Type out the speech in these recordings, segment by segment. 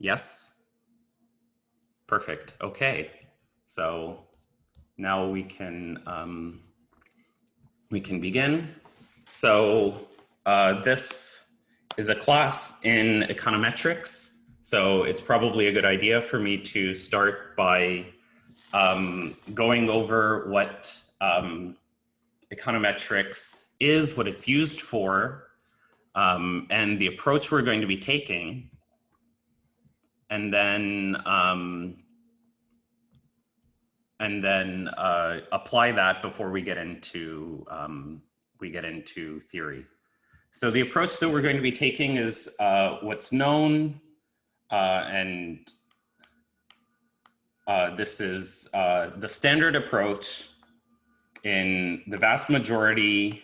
Yes? Perfect. Okay. So now we can begin. So this is a class in econometrics. So it's probably a good idea for me to start by going over what econometrics is, what it's used for, and the approach we're going to be taking. And then apply that before we get into theory. So the approach that we're going to be taking is what's known, and this is the standard approach in the vast majority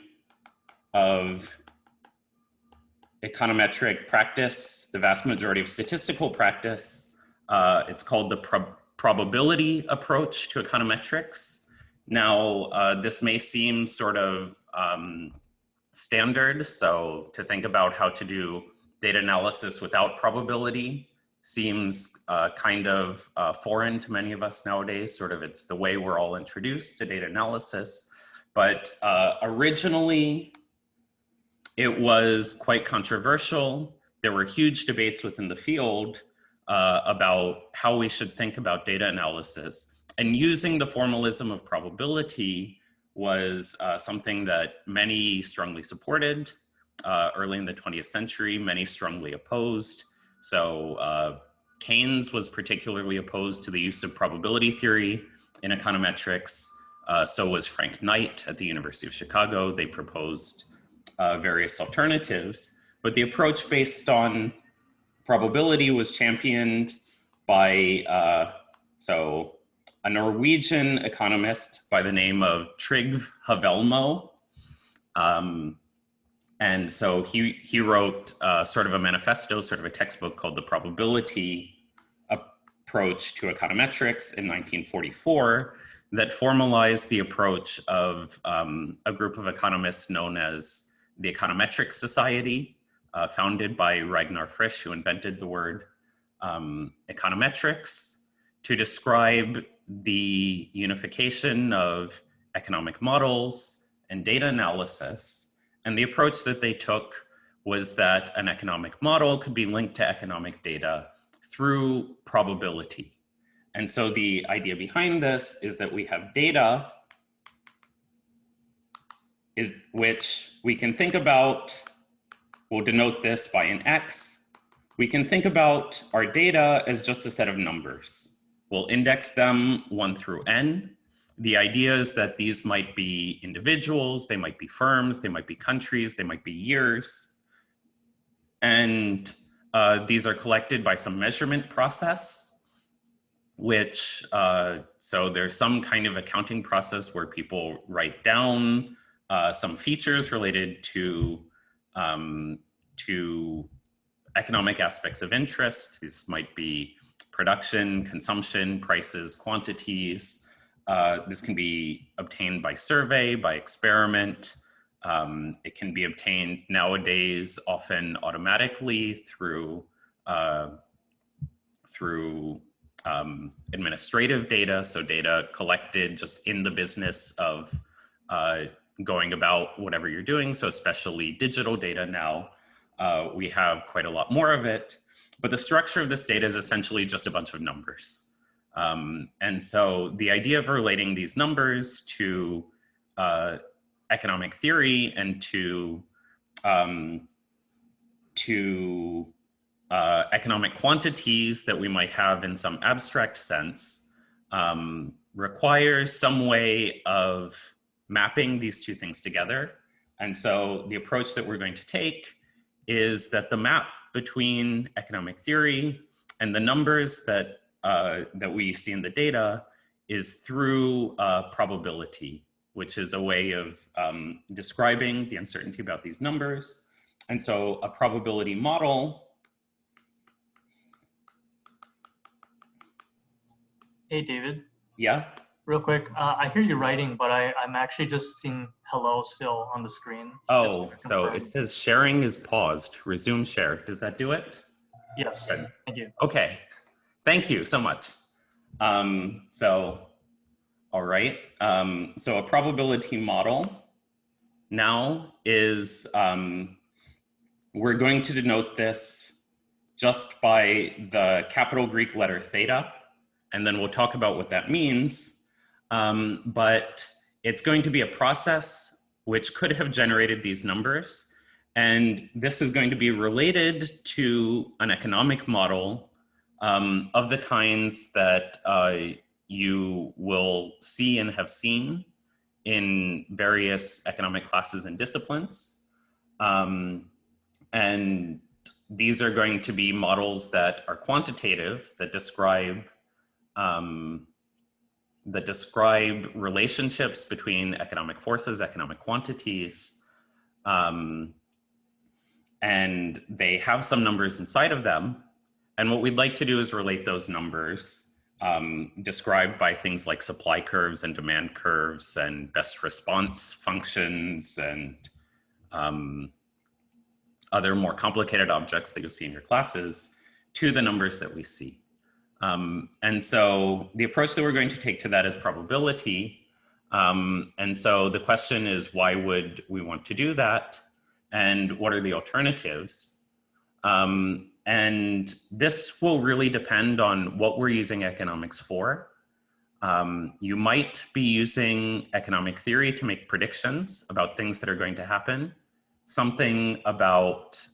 of econometric practice, the vast majority of statistical practice. It's called the probability approach to econometrics. Now, this may seem sort of standard. So to think about how to do data analysis without probability seems kind of foreign to many of us nowadays. Sort of it's the way we're all introduced to data analysis. But originally, it was quite controversial. There were huge debates within the field about how we should think about data analysis. And using the formalism of probability was something that many strongly supported. Early in the 20th century, many strongly opposed. So Keynes was particularly opposed to the use of probability theory in econometrics. So was Frank Knight at the University of Chicago. They proposed various alternatives, but the approach based on probability was championed by a Norwegian economist by the name of Trygve Havelmo. And so he wrote sort of a manifesto, sort of a textbook called The Probability Approach to Econometrics in 1944 that formalized the approach of a group of economists known as the Econometrics Society, founded by Ragnar Frisch, who invented the word econometrics, to describe the unification of economic models and data analysis. And the approach that they took was that an economic model could be linked to economic data through probability. And so the idea behind this is that we have data which we can think about, we'll denote this by an X. We can think about our data as just a set of numbers. We'll index them 1 through n. The idea is that these might be individuals, they might be firms, they might be countries, they might be years. And these are collected by some measurement process, which, so there's some kind of accounting process where people write down some features related to economic aspects of interest. These might be production, consumption, prices, quantities. This can be obtained by survey, by experiment. It can be obtained nowadays often automatically through administrative data, so data collected just in the business of going about whatever you're doing. So especially digital data now, we have quite a lot more of it. But the structure of this data is essentially just a bunch of numbers. And so the idea of relating these numbers to economic theory and to economic quantities that we might have in some abstract sense requires some way of mapping these two things together. And so the approach that we're going to take is that the map between economic theory and the numbers that we see in the data is through probability, which is a way of describing the uncertainty about these numbers. And so a probability model. Hey, David. Yeah? Real quick, I hear you writing, but I'm actually just seeing hello still on the screen. Oh, so it says sharing is paused. Resume share. Does that do it? Yes, Good. thank you. Okay, thank you so much. All right. So a probability model now is, we're going to denote this just by the capital Greek letter theta, and then we'll talk about what that means. But it's going to be a process which could have generated these numbers. And this is going to be related to an economic model of the kinds that you will see and have seen in various economic classes and disciplines. And these are going to be models that are quantitative, that describe relationships between economic forces, economic quantities, and they have some numbers inside of them. And what we'd like to do is relate those numbers described by things like supply curves and demand curves and best response functions and other more complicated objects that you'll see in your classes to the numbers that we see. And so the approach that we're going to take to that is probability. And so the question is, why would we want to do that? And what are the alternatives? And this will really depend on what we're using economics for. You might be using economic theory to make predictions about things that are going to happen. Something about,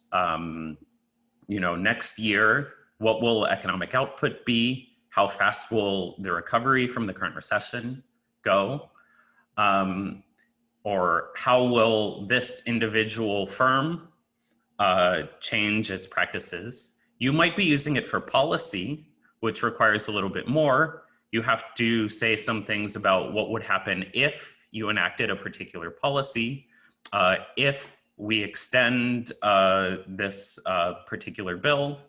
next year, what will economic output be? How fast will the recovery from the current recession go? Or how will this individual firm change its practices? You might be using it for policy, which requires a little bit more. You have to say some things about what would happen if you enacted a particular policy, if we extend this particular bill,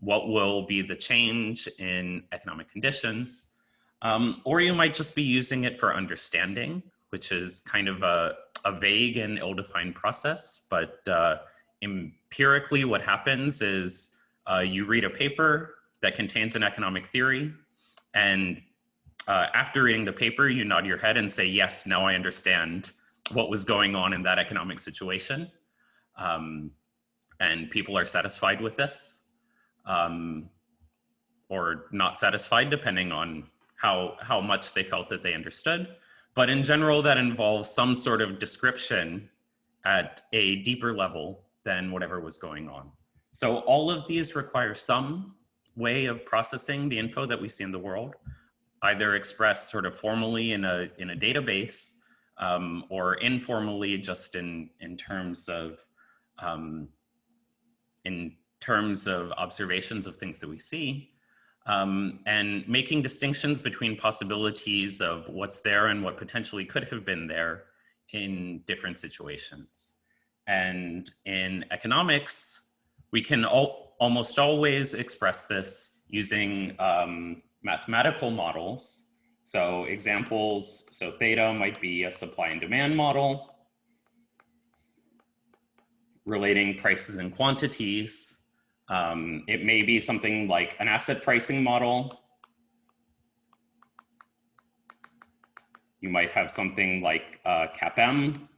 what will be the change in economic conditions? Or you might just be using it for understanding, which is kind of a vague and ill-defined process, but empirically what happens is you read a paper that contains an economic theory, and after reading the paper, you nod your head and say, yes, now I understand what was going on in that economic situation. And people are satisfied with this, or not satisfied, depending on how much they felt that they understood. But in general, that involves some sort of description at a deeper level than whatever was going on. So all of these require some way of processing the info that we see in the world, either expressed sort of formally in a database, or informally just in terms of observations of things that we see. And making distinctions between possibilities of what's there and what potentially could have been there in different situations. And in economics, we can almost always express this using mathematical models. So examples, so theta might be a supply and demand model relating prices and quantities. It may be something like an asset pricing model. You might have something like CAPM,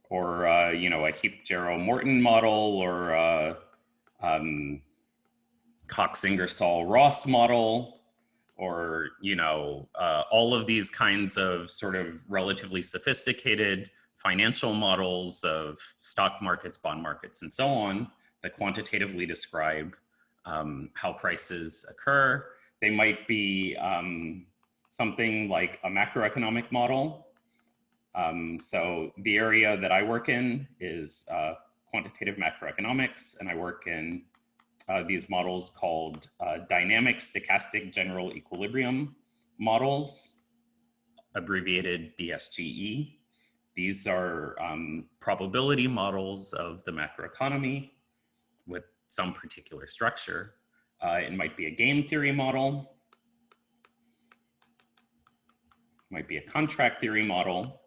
or a Heath-Jarrow-Morton model, or Cox-Ingersoll-Ross model, or all of these kinds of sort of relatively sophisticated financial models of stock markets, bond markets, and so on, that quantitatively describe how prices occur. They might be something like a macroeconomic model. So the area that I work in is quantitative macroeconomics, and I work in these models called dynamic stochastic general equilibrium models, abbreviated DSGE. These are probability models of the macroeconomy with some particular structure. It might be a game theory model, might be a contract theory model.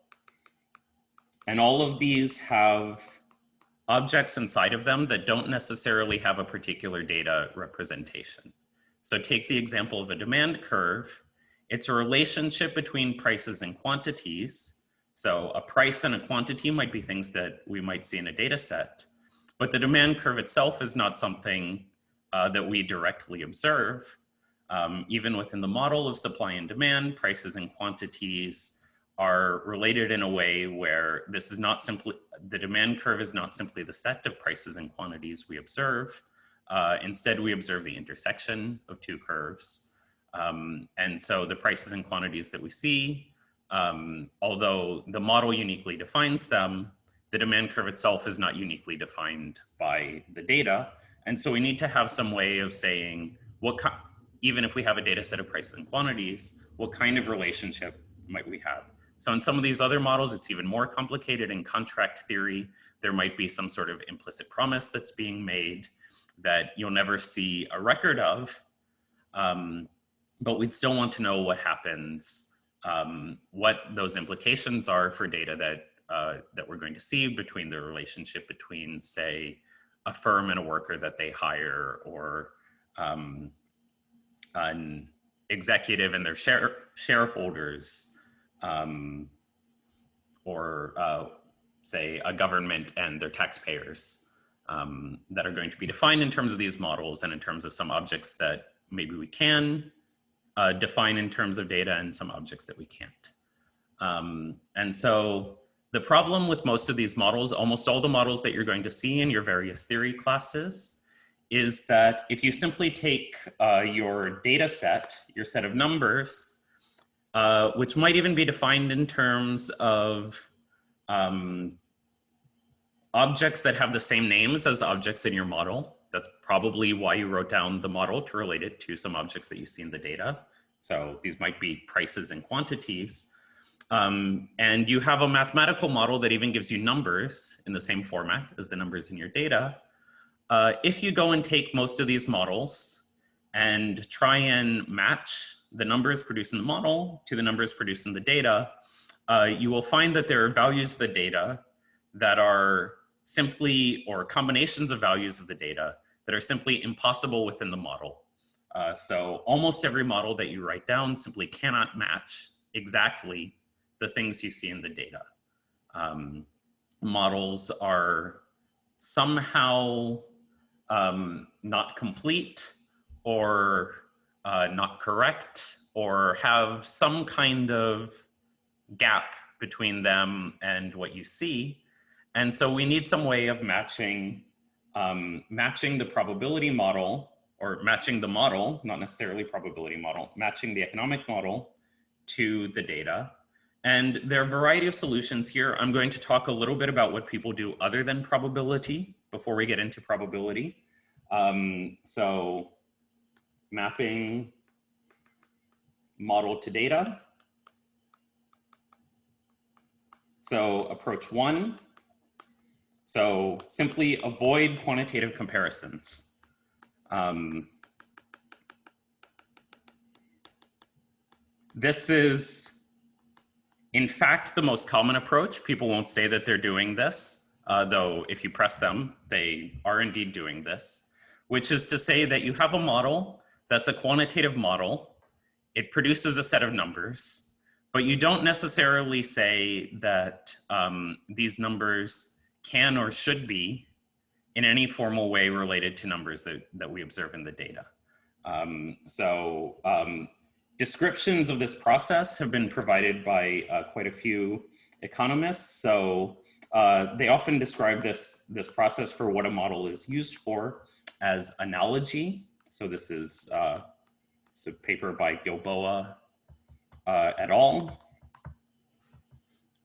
And all of these have objects inside of them that don't necessarily have a particular data representation. So take the example of a demand curve. It's a relationship between prices and quantities. So a price and a quantity might be things that we might see in a data set, but the demand curve itself is not something that we directly observe. Even within the model of supply and demand, prices and quantities are related in a way where this is not simply, the demand curve is not simply the set of prices and quantities we observe. Instead, we observe the intersection of two curves. And so the prices and quantities that we see, although the model uniquely defines them, the demand curve itself is not uniquely defined by the data. And so we need to have some way of saying, even if we have a data set of prices and quantities, what kind of relationship might we have? So in some of these other models, it's even more complicated. In contract theory, there might be some sort of implicit promise that's being made that you'll never see a record of, but we'd still want to know what happens, what those implications are for data that we're going to see between the relationship between, say, a firm and a worker that they hire, or an executive and their shareholders, or say a government and their taxpayers, that are going to be defined in terms of these models and in terms of some objects that maybe we can define in terms of data and some objects that we can't. And so the problem with most of these models, almost all the models that you're going to see in your various theory classes, is that if you simply take your data set, your set of numbers, which might even be defined in terms of objects that have the same names as objects in your model. That's probably why you wrote down the model, to relate it to some objects that you see in the data. So these might be prices and quantities. And you have a mathematical model that even gives you numbers in the same format as the numbers in your data. If you go and take most of these models and try and match the numbers produced in the model to the numbers produced in the data, you will find that there are values of the data that are simply, or combinations of values of the data that are simply impossible within the model. So almost every model that you write down simply cannot match exactly the things you see in the data. Models are somehow not complete, or not correct, or have some kind of gap between them and what you see. And so we need some way of matching the probability model, or matching the model, not necessarily probability model, matching the economic model to the data. And there are a variety of solutions here. I'm going to talk a little bit about what people do other than probability before we get into probability. So mapping model to data. So approach one. So simply avoid quantitative comparisons. This is, in fact, the most common approach. People won't say that they're doing this, though if you press them, they are indeed doing this, which is to say that you have a model that's a quantitative model. It produces a set of numbers, but you don't necessarily say that these numbers can or should be in any formal way related to numbers that we observe in the data. Descriptions of this process have been provided by quite a few economists. So they often describe this process for what a model is used for as analogy. So this is a paper by Gilboa et al.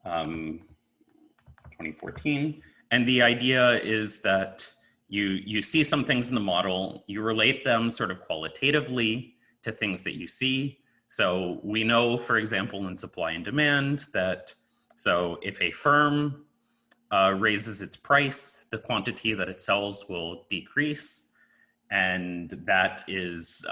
2014. And the idea is that you see some things in the model, you relate them sort of qualitatively to things that you see. So we know, for example, in supply and demand that, so if a firm raises its price, the quantity that it sells will decrease. And that is,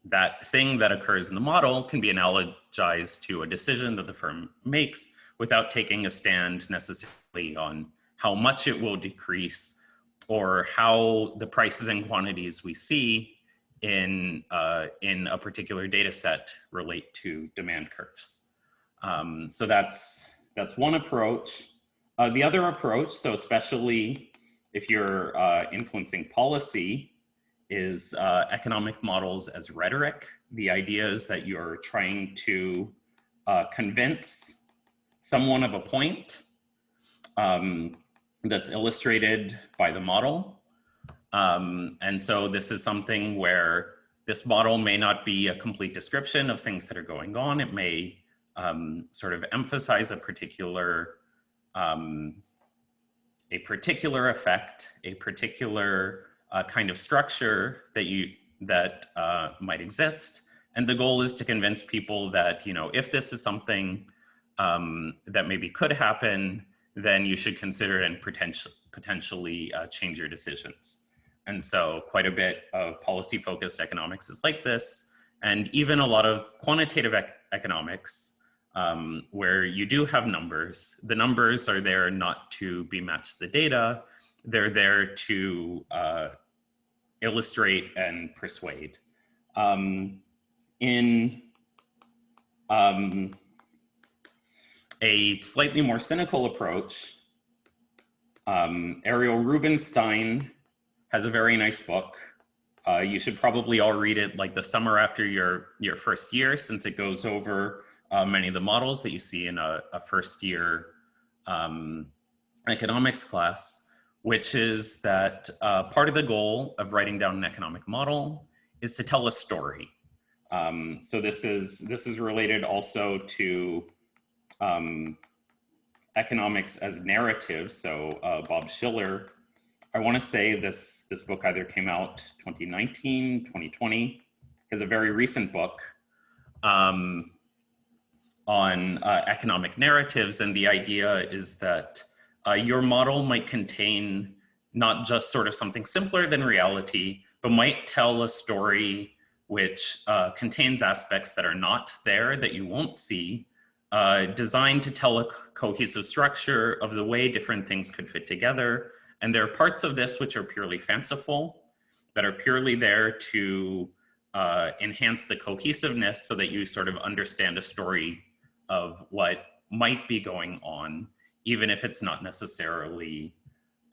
that thing that occurs in the model can be analogized to a decision that the firm makes without taking a stand necessarily on how much it will decrease, or how the prices and quantities we see in a particular data set relate to demand curves. So that's one approach. The other approach, so especially if you're influencing policy, is economic models as rhetoric. The idea is that you're trying to convince someone of a point that's illustrated by the model. And so this is something where this model may not be a complete description of things that are going on. It may sort of emphasize a particular effect, a particular kind of structure that might exist. And the goal is to convince people that, you know, if this is something that maybe could happen, then you should consider it and potentially change your decisions. And so quite a bit of policy-focused economics is like this, and even a lot of quantitative economics, where you do have numbers. The numbers are there not to be matched to the data, they're there to illustrate and persuade. In a slightly more cynical approach, Ariel Rubinstein has a very nice book. You should probably all read it like the summer after your first year, since it goes over many of the models that you see in a first year economics class, which is that part of the goal of writing down an economic model is to tell a story. So this is related also to economics as narrative. So Bob Schiller, I want to say this book either came out 2019, 2020, is a very recent book on economic narratives. And the idea is that your model might contain not just sort of something simpler than reality, but might tell a story which contains aspects that are not there, that you won't see, designed to tell a cohesive structure of the way different things could fit together. And there are parts of this which are purely fanciful, that are purely there to enhance the cohesiveness so that you sort of understand a story of what might be going on, even if it's not necessarily,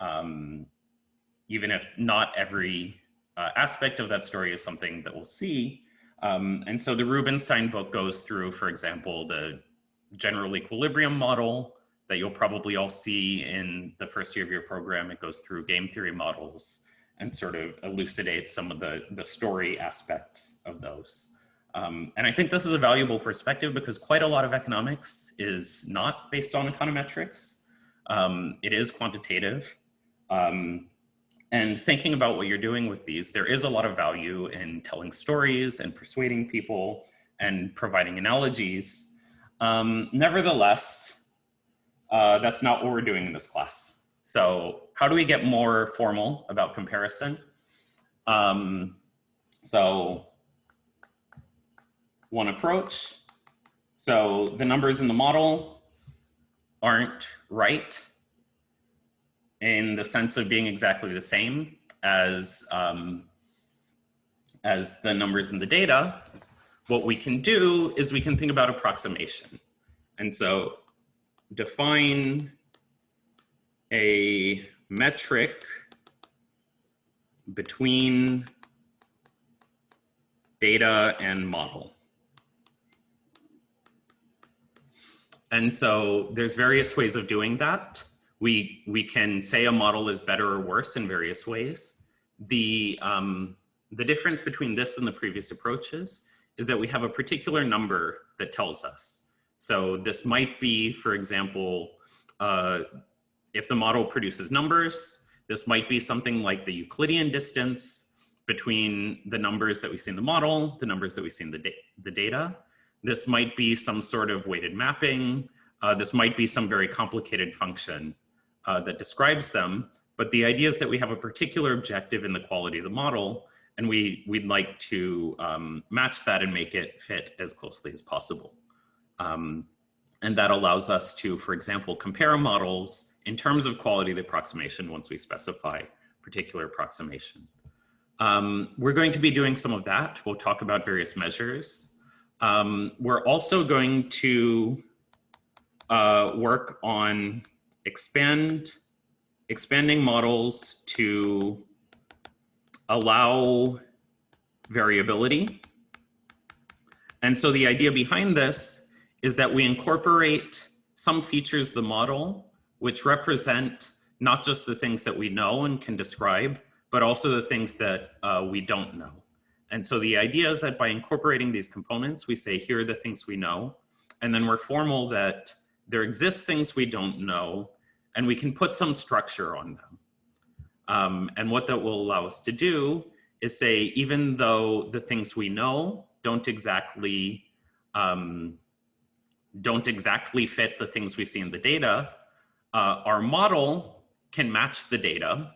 even if not every aspect of that story is something that we'll see. And so the Rubinstein book goes through, for example, the general equilibrium model that you'll probably all see in the first year of your program. It goes through game theory models and sort of elucidates some of the story aspects of those. And I think this is a valuable perspective because quite a lot of economics is not based on econometrics. It is quantitative. And thinking about what you're doing with these, there is a lot of value in telling stories and persuading people and providing analogies. Nevertheless, that's not what we're doing in this class. So how do we get more formal about comparison? So one approach. So the numbers in the model aren't right in the sense of being exactly the same as the numbers in the data. What we can do is we can think about approximation. And so define a metric between data and model. And so there's various ways of doing that. We can say a model is better or worse in various ways. The difference between this and the previous approaches is that we have a particular number that tells us. So this might be, for example, if the model produces numbers, this might be something like the Euclidean distance between the numbers that we see in the model, the numbers that we see in the data. This might be some sort of weighted mapping. This might be some very complicated function that describes them. But the idea is that we have a particular objective in the quality of the model, and we'd like to match that and make it fit as closely as possible. And And that allows us to, for example, compare models in terms of quality of the approximation once we specify particular approximation. We're going to be doing some of that. We'll talk about various measures. We're also going to work on expanding models to allow variability. And so the idea behind this is that we incorporate some features of the model which represent not just the things that we know and can describe, but also the things that we don't know. And so the idea is that by incorporating these components, we say, here are the things we know, and then we're formal that there exist things we don't know, and we can put some structure on them. And what that will allow us to do is say, even though the things we know don't exactly fit the things we see in the data, our model can match the data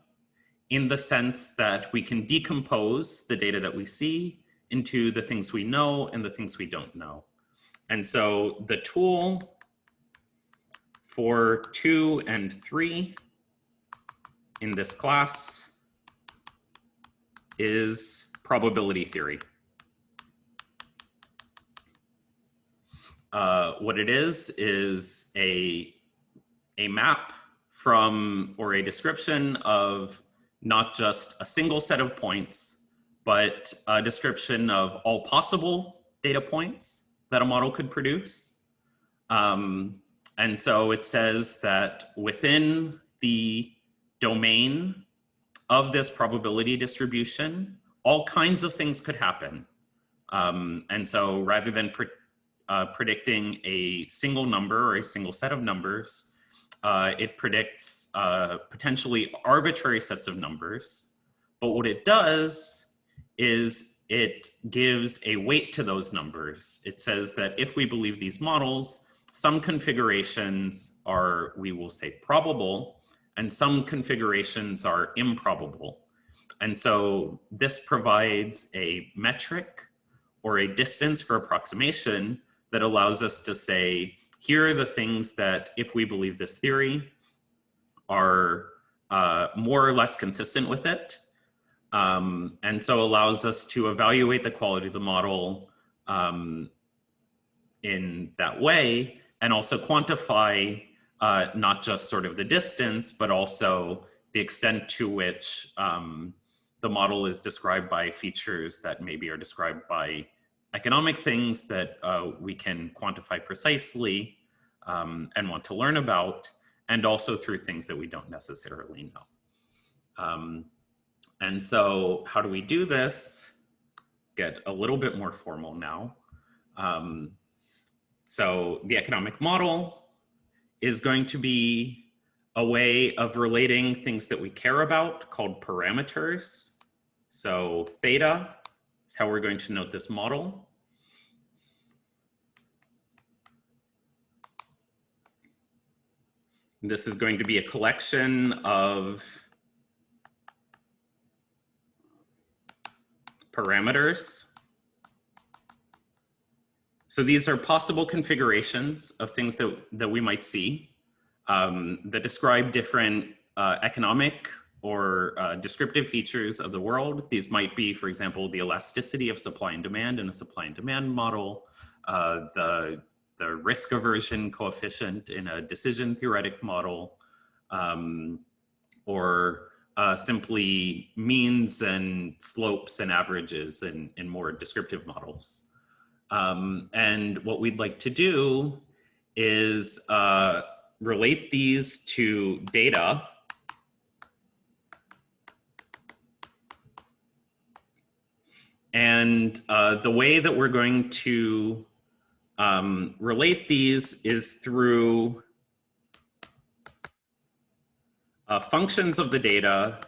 in the sense that we can decompose the data that we see into the things we know and the things we don't know. And so the tool for 2 and 3 in this class is probability theory. What it is a map from, or a description of not just a single set of points, but a description of all possible data points that a model could produce. And so it says that within the domain of this probability distribution, all kinds of things could happen. And so rather than predicting a single number or a single set of numbers, it predicts potentially arbitrary sets of numbers. But what it does is it gives a weight to those numbers. It says that if we believe these models, some configurations are, we will say, probable, and some configurations are improbable. And so this provides a metric or a distance for approximation that allows us to say, here are the things that, if we believe this theory, are more or less consistent with it. And so allows us to evaluate the quality of the model in that way, and also quantify not just sort of the distance, but also the extent to which the model is described by features that maybe are described by economic things that we can quantify precisely and want to learn about, and also through things that we don't necessarily know. And so how do we do this? Get a little bit more formal now. So the economic model is going to be a way of relating things that we care about called parameters. So theta is how we're going to note this model. This is going to be a collection of parameters. So these are possible configurations of things that we might see that describe different economic or descriptive features of the world. These might be, for example, the elasticity of supply and demand in a supply and demand model, the risk aversion coefficient in a decision theoretic model, or simply means and slopes and averages in more descriptive models. And what we'd like to do is relate these to data and the way that we're going to relate these is through functions of the data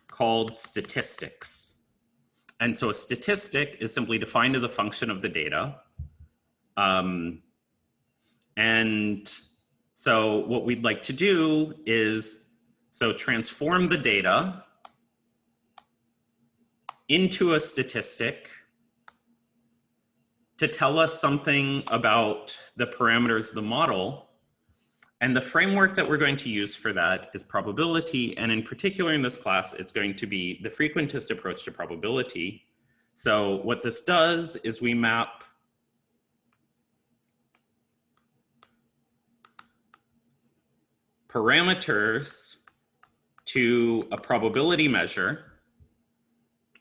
called statistics. And so a statistic is simply defined as a function of the data. And so what we'd like to do is, transform the data into a statistic to tell us something about the parameters of the model. And the framework that we're going to use for that is probability. And in particular in this class, it's going to be the frequentist approach to probability. So what this does is we map parameters to a probability measure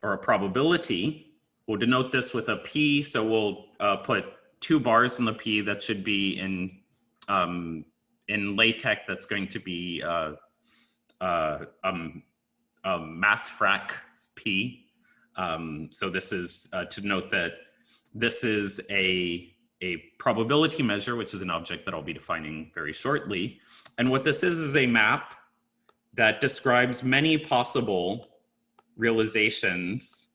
or a probability. We'll denote this with a P. So we'll put 2 bars in the P that should be in LaTeX. That's going to be a math frac P. So this is to note that this is a probability measure, which is an object that I'll be defining very shortly. And what this is a map that describes many possible realizations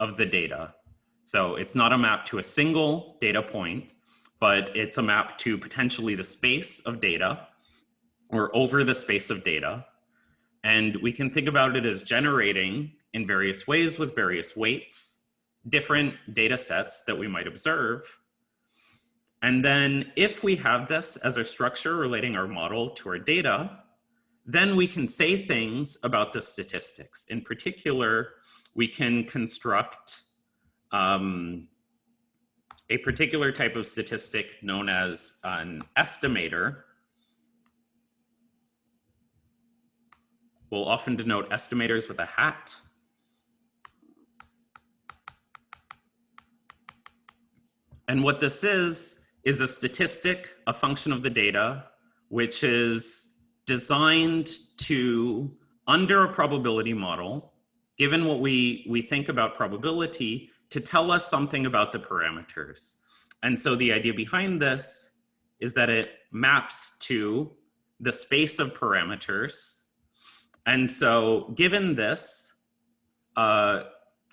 of the data. So it's not a map to a single data point, but it's a map to potentially the space of data or over the space of data. And we can think about it as generating in various ways with various weights, different data sets that we might observe. And then if we have this as our structure relating our model to our data, then we can say things about the statistics. In particular, we can construct a particular type of statistic known as an estimator. We'll often denote estimators with a hat. And what this is a statistic, a function of the data, which is designed to, under a probability model, given what we think about probability, to tell us something about the parameters. And so the idea behind this is that it maps to the space of parameters. And so given this,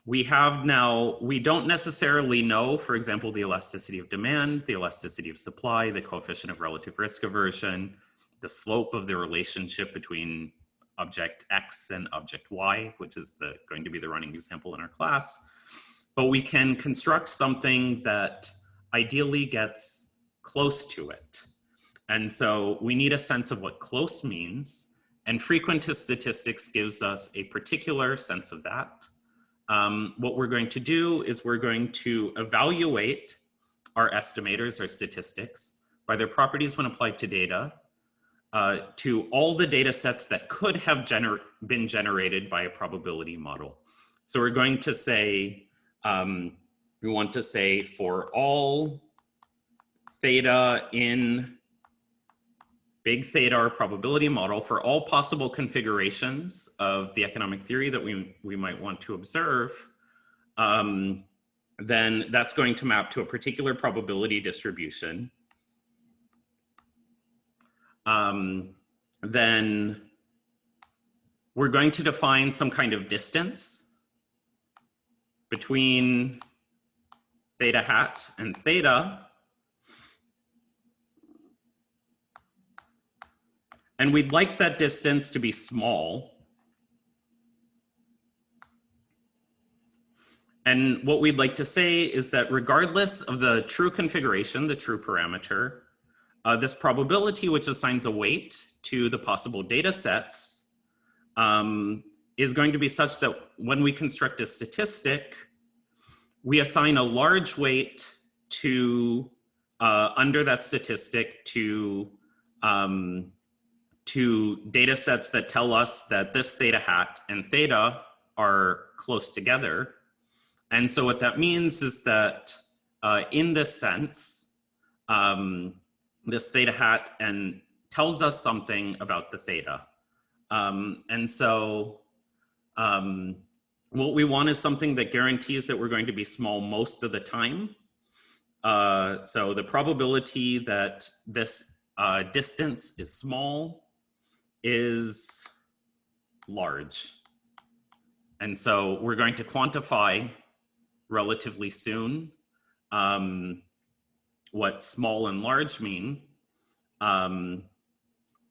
we don't necessarily know, for example, the elasticity of demand, the elasticity of supply, the coefficient of relative risk aversion, the slope of the relationship between object X and object Y, which is going to be the running example in our class. But we can construct something that ideally gets close to it. And so we need a sense of what close means. And frequentist statistics gives us a particular sense of that. What we're going to do is we're going to evaluate our estimators, our statistics, by their properties when applied to data, to all the data sets that could have been generated by a probability model. So we're going to say, we want to say for all theta in big theta, our probability model, for all possible configurations of the economic theory that we might want to observe, then that's going to map to a particular probability distribution. Then we're going to define some kind of distance between theta hat and theta. And we'd like that distance to be small. And what we'd like to say is that regardless of the true configuration, the true parameter, this probability, which assigns a weight to the possible data sets, is going to be such that when we construct a statistic, we assign a large weight to, under that statistic, to data sets that tell us that this theta hat and theta are close together. And so what that means is that in this sense, this theta hat and tells us something about the theta. And so what we want is something that guarantees that we're going to be small most of the time. So the probability that this distance is small is large. And so we're going to quantify relatively soon what small and large mean.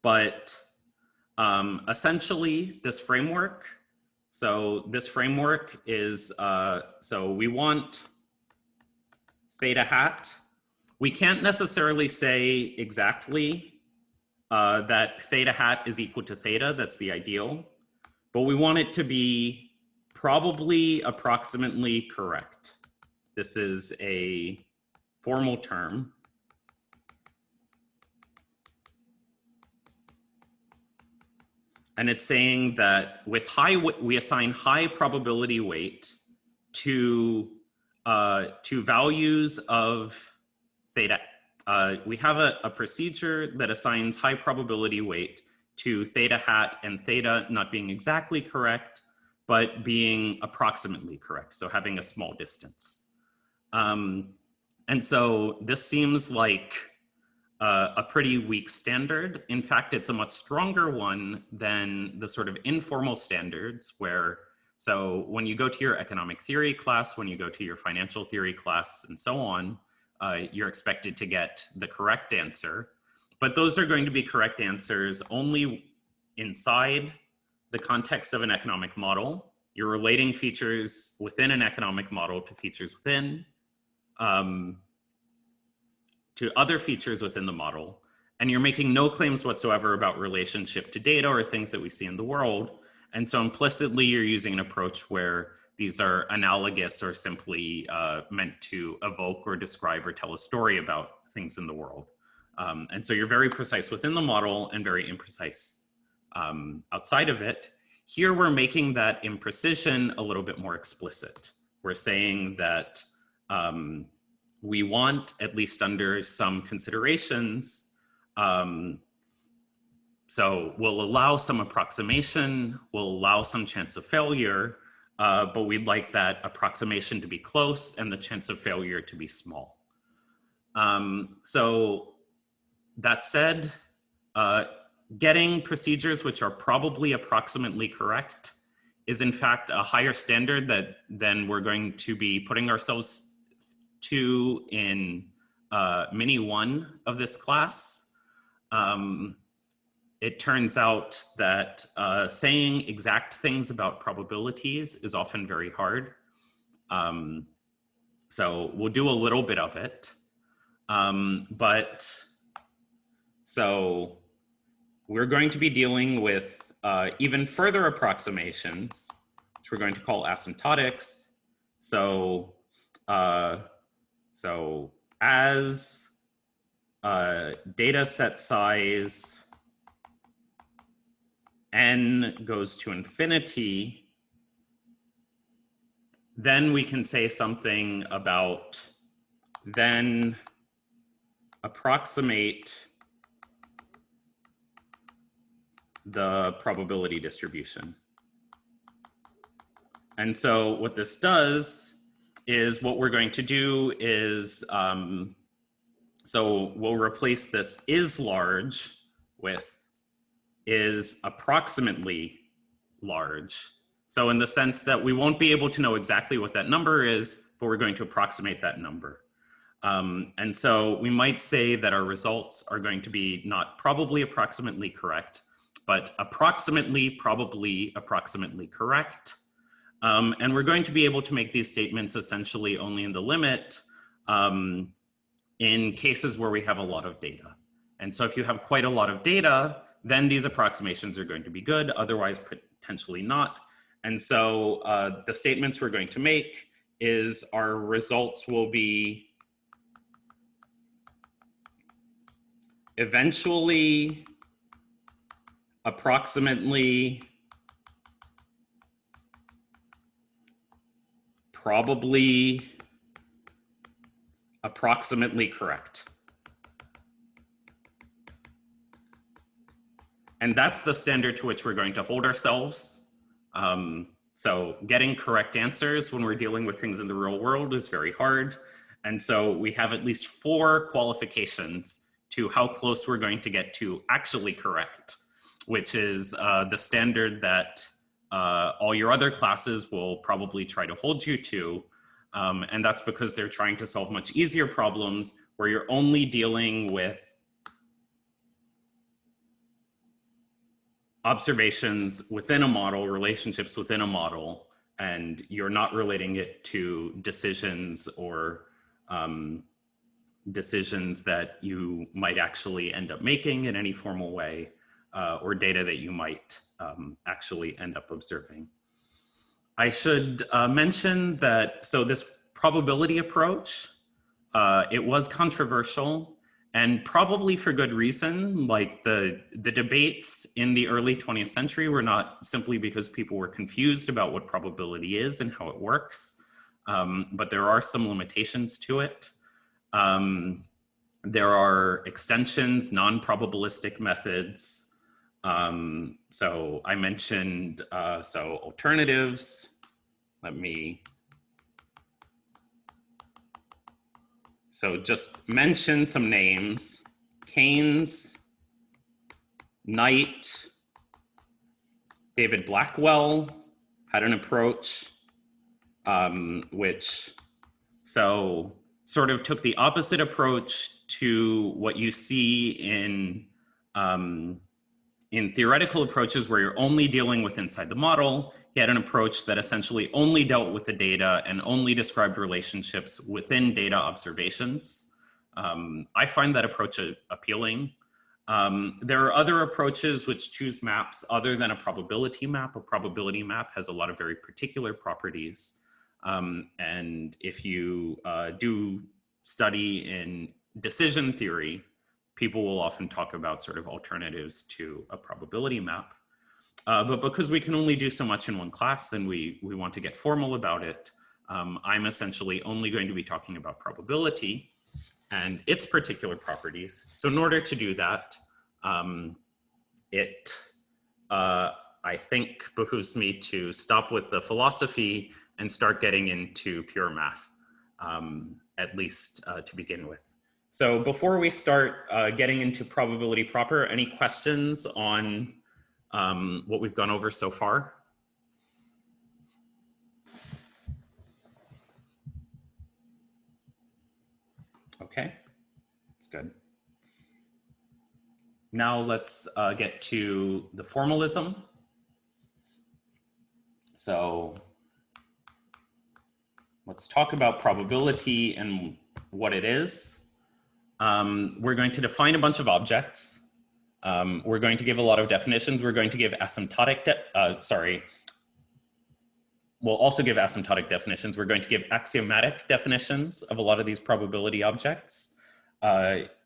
But essentially this framework, so this framework is, so we want theta hat, we can't necessarily say exactly that theta hat is equal to theta. That's the ideal. But we want it to be probably approximately correct. This is a formal term. And it's saying that with we assign high probability weight to values of theta. We have a procedure that assigns high probability weight to theta hat, and theta not being exactly correct, but being approximately correct, so having a small distance. And so this seems like a pretty weak standard. In fact, it's a much stronger one than the sort of informal standards where, so when you go to your economic theory class, when you go to your financial theory class, and so on, you're expected to get the correct answer. But those are going to be correct answers only inside the context of an economic model. You're relating features within an economic model to features within, to other features within the model. And you're making no claims whatsoever about relationship to data or things that we see in the world. And so implicitly, you're using an approach where these are analogous or simply meant to evoke or describe or tell a story about things in the world. And so you're very precise within the model and very imprecise outside of it. Here, we're making that imprecision a little bit more explicit. We're saying that we want, at least under some considerations, so we'll allow some approximation, we'll allow some chance of failure, but we'd like that approximation to be close and the chance of failure to be small. So that said, getting procedures which are probably approximately correct is in fact a higher standard than we're going to be putting ourselves to in mini one of this class. It turns out that saying exact things about probabilities is often very hard. So we'll do a little bit of it. So we're going to be dealing with even further approximations, which we're going to call asymptotics. So as data set size n goes to infinity, then we can say something about then approximate the probability distribution. And so what this does is what we're going to do is, so we'll replace this is large with is approximately large. So in the sense that we won't be able to know exactly what that number is, but we're going to approximate that number. And so we might say that our results are going to be not probably approximately correct, but approximately, probably, approximately correct. And we're going to be able to make these statements essentially only in the limit in cases where we have a lot of data. And so if you have quite a lot of data, then these approximations are going to be good, otherwise potentially not. And so the statements we're going to make is our results will be eventually, approximately, probably, approximately correct. And that's the standard to which we're going to hold ourselves. So getting correct answers when we're dealing with things in the real world is very hard. And so we have at least 4 qualifications to how close we're going to get to actually correct, which is the standard that all your other classes will probably try to hold you to. And that's because they're trying to solve much easier problems where you're only dealing with observations within a model, relationships within a model, and you're not relating it to decisions or decisions that you might actually end up making in any formal way, or data that you might actually end up observing. I should mention that, so this probability approach, it was controversial, and probably for good reason. Like the debates in the early 20th century were not simply because people were confused about what probability is and how it works, but there are some limitations to it. There are extensions, non-probabilistic methods. So I mentioned, so alternatives. So just mention some names: Keynes, Knight, David Blackwell had an approach which so sort of took the opposite approach to what you see in theoretical approaches where you're only dealing with inside the model. He had an approach that essentially only dealt with the data and only described relationships within data observations. I find that approach appealing. There are other approaches which choose maps other than a probability map. A probability map has a lot of very particular properties. And if you do study in decision theory, people will often talk about sort of alternatives to a probability map. But because we can only do so much in one class and we want to get formal about it, I'm essentially only going to be talking about probability and its particular properties. So in order to do that, I think behooves me to stop with the philosophy and start getting into pure math, at least to begin with. So before we start getting into probability proper, any questions on what we've gone over so far? Okay, that's good. Now let's get to the formalism. So let's talk about probability and what it is. We're going to define a bunch of objects. We're going to give a lot of definitions. We're going to give we'll also give asymptotic definitions. We're going to give axiomatic definitions of a lot of these probability objects.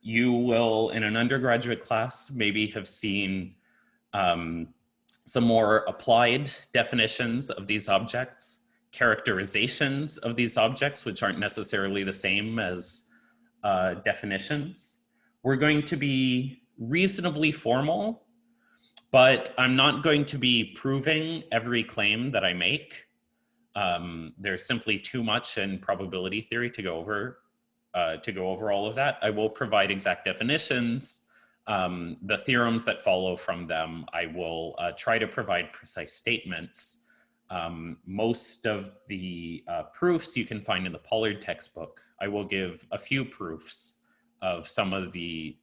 You will, in an undergraduate class, maybe have seen some more applied definitions of these objects, characterizations of these objects, which aren't necessarily the same as definitions. We're going to be reasonably formal, but I'm not going to be proving every claim that I make. There's simply too much in probability theory to go over all of that. I will provide exact definitions, the theorems that follow from them. I will try to provide precise statements. Most of the proofs you can find in the Pollard textbook. I will give a few proofs of some of the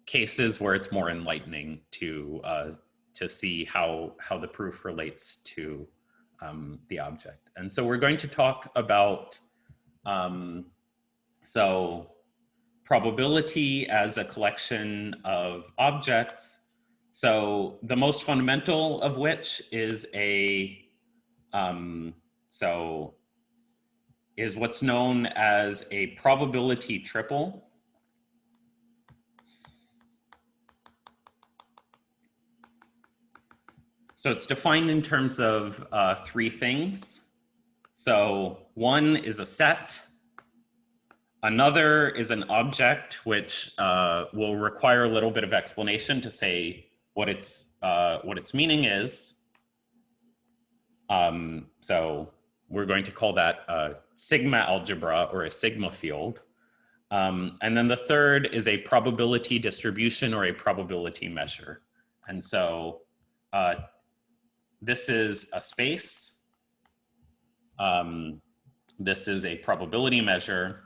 cases where it's more enlightening to see how the proof relates to the object. And so we're going to talk about so probability as a collection of objects. So the most fundamental of which is is what's known as a probability triple. So it's defined in terms of three things. So one is a set. Another is an object, which will require a little bit of explanation to say what its meaning is. So we're going to call that a sigma algebra or a sigma field. And then the third is a probability distribution or a probability measure. And so this is a space. This is a probability measure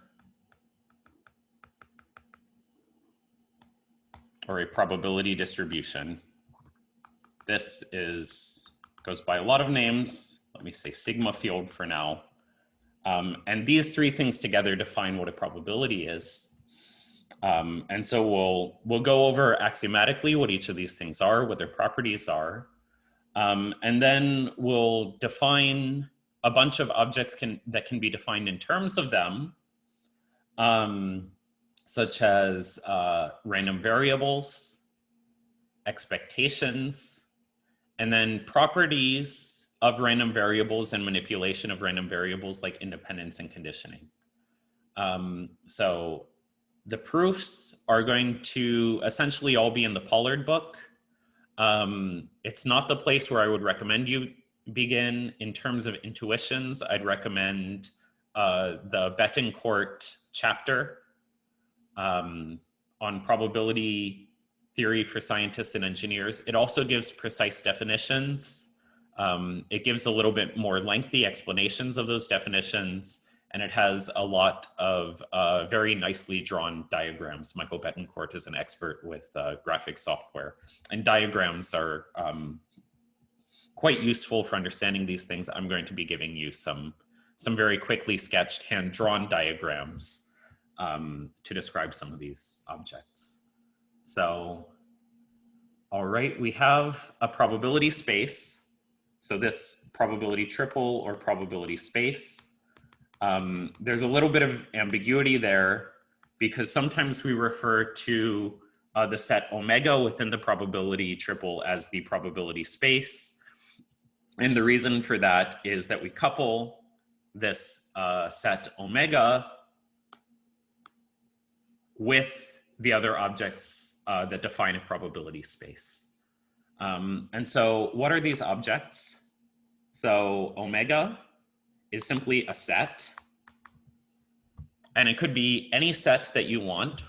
or a probability distribution. This goes by a lot of names. Let me say sigma field for now. And these three things together define what a probability is. And so we'll go over axiomatically what each of these things are, what their properties are. And then we'll define a bunch of objects that can be defined in terms of them, such as random variables, expectations, and then properties of random variables and manipulation of random variables like independence and conditioning. So the proofs are going to essentially all be in the Pollard book. It's not the place where I would recommend you begin. In terms of intuitions, I'd recommend the Betancourt chapter on probability theory for scientists and engineers. It also gives precise definitions. It gives a little bit more lengthy explanations of those definitions, and it has a lot of very nicely drawn diagrams. Michael Betancourt is an expert with graphic software, and diagrams are quite useful for understanding these things. I'm going to be giving you some very quickly sketched hand-drawn diagrams to describe some of these objects. So, all right, we have a probability space. So this probability triple or probability space, there's a little bit of ambiguity there because sometimes we refer to the set omega within the probability triple as the probability space. And the reason for that is that we couple this set omega with the other objects that define a probability space. And so what are these objects? So omega is simply a set, and it could be any set that you want.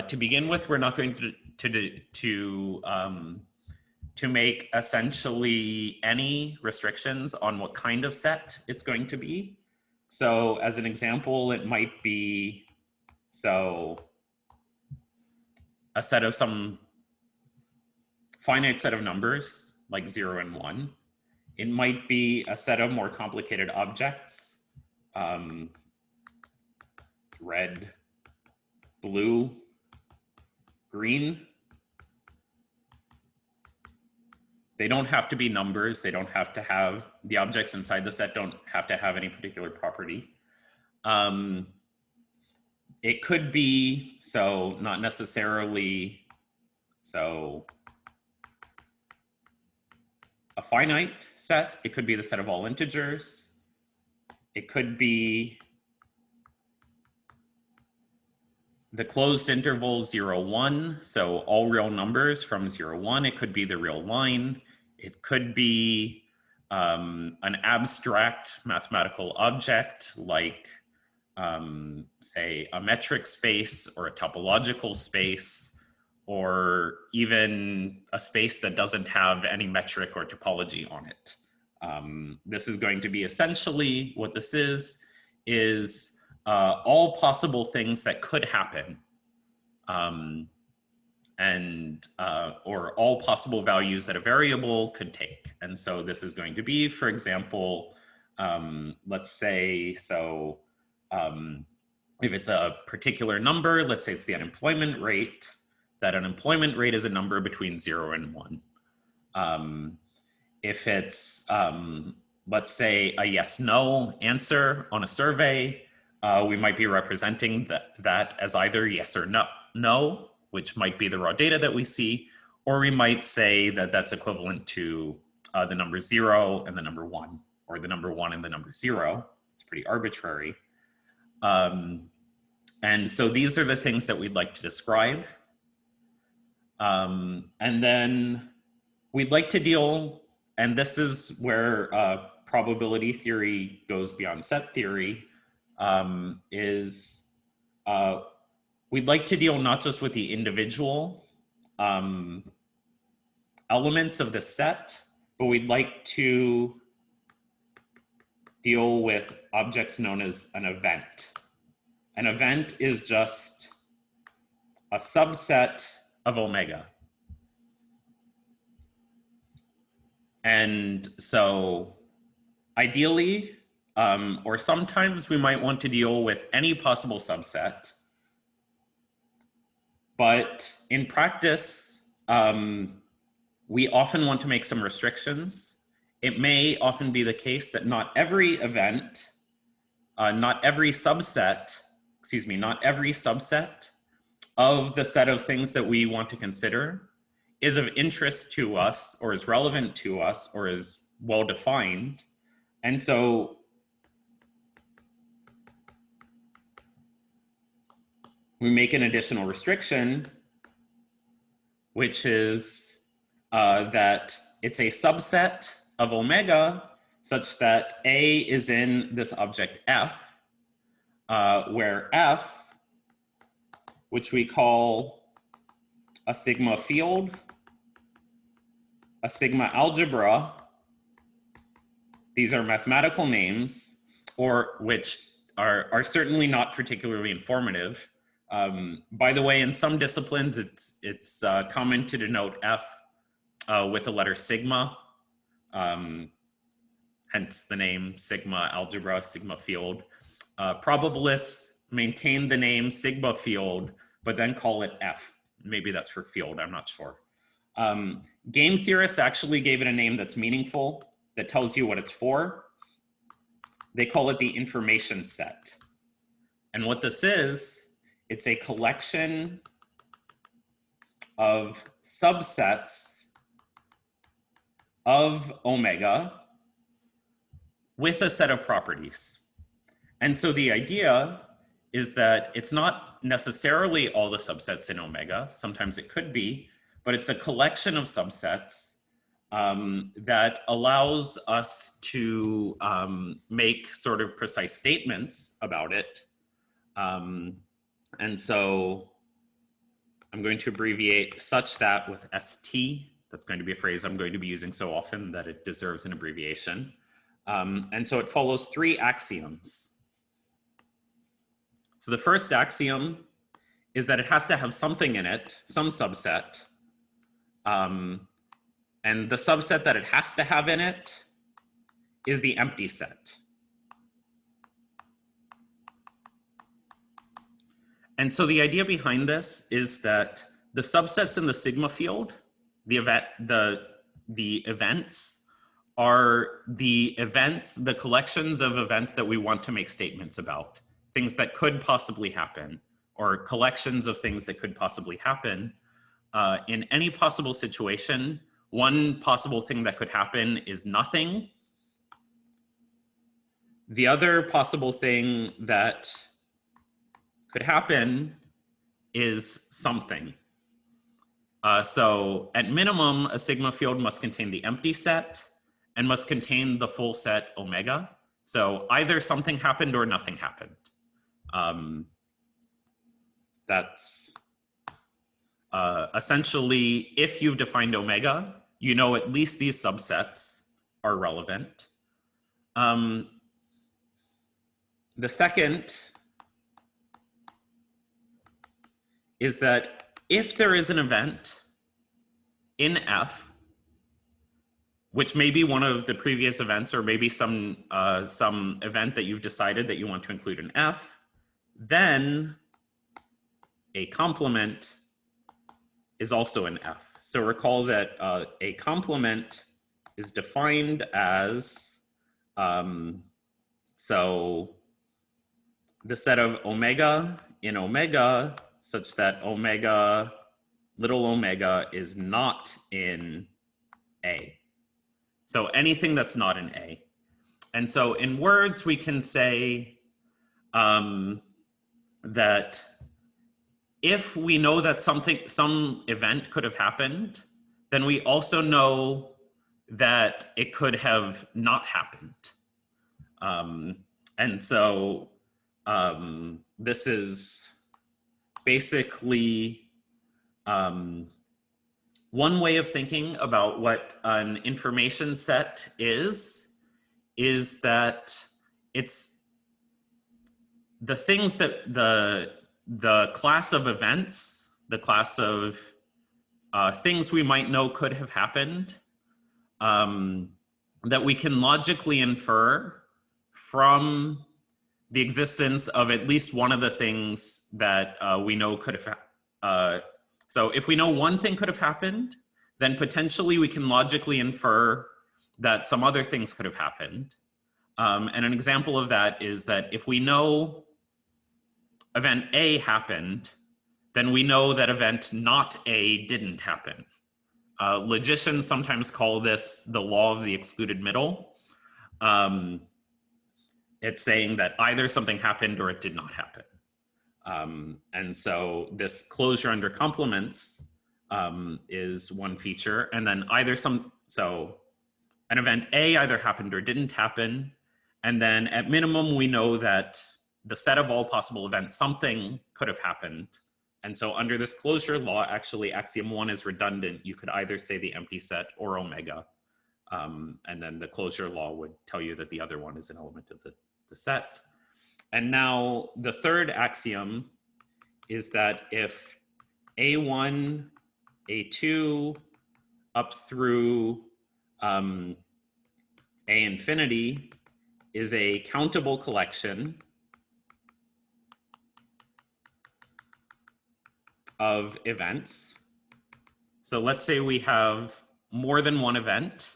To begin with, we're not going to make essentially any restrictions on what kind of set it's going to be. So as an example, it might be, so a set of some finite set of numbers like 0 and 1. It might be a set of more complicated objects, red, blue, green. They don't have to be numbers. They don't have to have, the objects inside the set don't have to have any particular property. It could be, so not necessarily, so a finite set. It could be the set of all integers. It could be the closed interval 0, 1. So all real numbers from 0, 1. It could be the real line. It could be an abstract mathematical object like say a metric space or a topological space, or even a space that doesn't have any metric or topology on it. This is going to be essentially what this is all possible things that could happen, or all possible values that a variable could take. And so this is going to be, for example, let's say, so if it's a particular number, let's say it's the unemployment rate, that unemployment rate is a number between 0 and 1. If it's, let's say, a yes/no answer on a survey, we might be representing that as either yes or no, which might be the raw data that we see, or we might say that that's equivalent to the number 0 and the number 1, or the number 1 and the number 0. It's pretty arbitrary. And so these are the things that we'd like to describe. And then we'd like to deal, and this is where probability theory goes beyond set theory, we'd like to deal not just with the individual elements of the set, but we'd like to deal with objects known as an event. An event is just a subset of omega. And so ideally, or sometimes we might want to deal with any possible subset. But in practice, we often want to make some restrictions. It may often be the case that not every event, not every subset of the set of things that we want to consider is of interest to us, or is relevant to us, or is well defined. And so we make an additional restriction, which is that it's a subset of omega such that A is in this object F, where F, which we call a sigma field, a sigma algebra, these are mathematical names, or which are certainly not particularly informative. By the way, in some disciplines, it's common to denote F with the letter sigma, hence the name sigma algebra, sigma field. Probabilists maintain the name sigma field, but then call it F. Maybe that's for field, I'm not sure. Game theorists actually gave it a name that's meaningful, that tells you what it's for. They call it the information set. And what this is, it's a collection of subsets of omega with a set of properties. And so the idea is that it's not necessarily all the subsets in omega, sometimes it could be, but it's a collection of subsets that allows us to make sort of precise statements about it. And so I'm going to abbreviate such that with ST. That's going to be a phrase I'm going to be using so often that it deserves an abbreviation. And so it follows three axioms. So the first axiom is that it has to have something in it, some subset. And the subset that it has to have in it is the empty set. And so the idea behind this is that the subsets in the sigma field, the events are the collections of events that we want to make statements about, things that could possibly happen, or collections of things that could possibly happen. In any possible situation, one possible thing that could happen is nothing. The other possible thing that could happen is something. So at minimum, a sigma field must contain the empty set and must contain the full set omega. So either something happened or nothing happened. That's essentially, if you've defined omega, you know at least these subsets are relevant. The second is that if there is an event in F, which may be one of the previous events, or maybe some event that you've decided that you want to include in F, then a complement is also in F. So recall that a complement is defined as, so the set of omega in omega such that omega, little omega, is not in A. So anything that's not in A. And so in words, we can say that if we know that some event could have happened, then we also know that it could have not happened. And so this is basically one way of thinking about what an information set is that it's the things that the class of events, the class of things we might know could have happened, that we can logically infer from the existence of at least one of the things that we know could have. So if we know one thing could have happened, then potentially we can logically infer that some other things could have happened. And an example of that is that if we know event A happened, then we know that event not A didn't happen. Logicians sometimes call this the law of the excluded middle. It's saying that either something happened or it did not happen. And so this closure under complements is one feature. And then so an event A either happened or didn't happen. And then at minimum, we know that the set of all possible events, something could have happened. And so under this closure law, actually axiom 1 is redundant. You could either say the empty set or omega. And then the closure law would tell you that the other one is an element of the set. And now the third axiom is that if A1, A2, up through A infinity is a countable collection of events. So let's say we have more than one event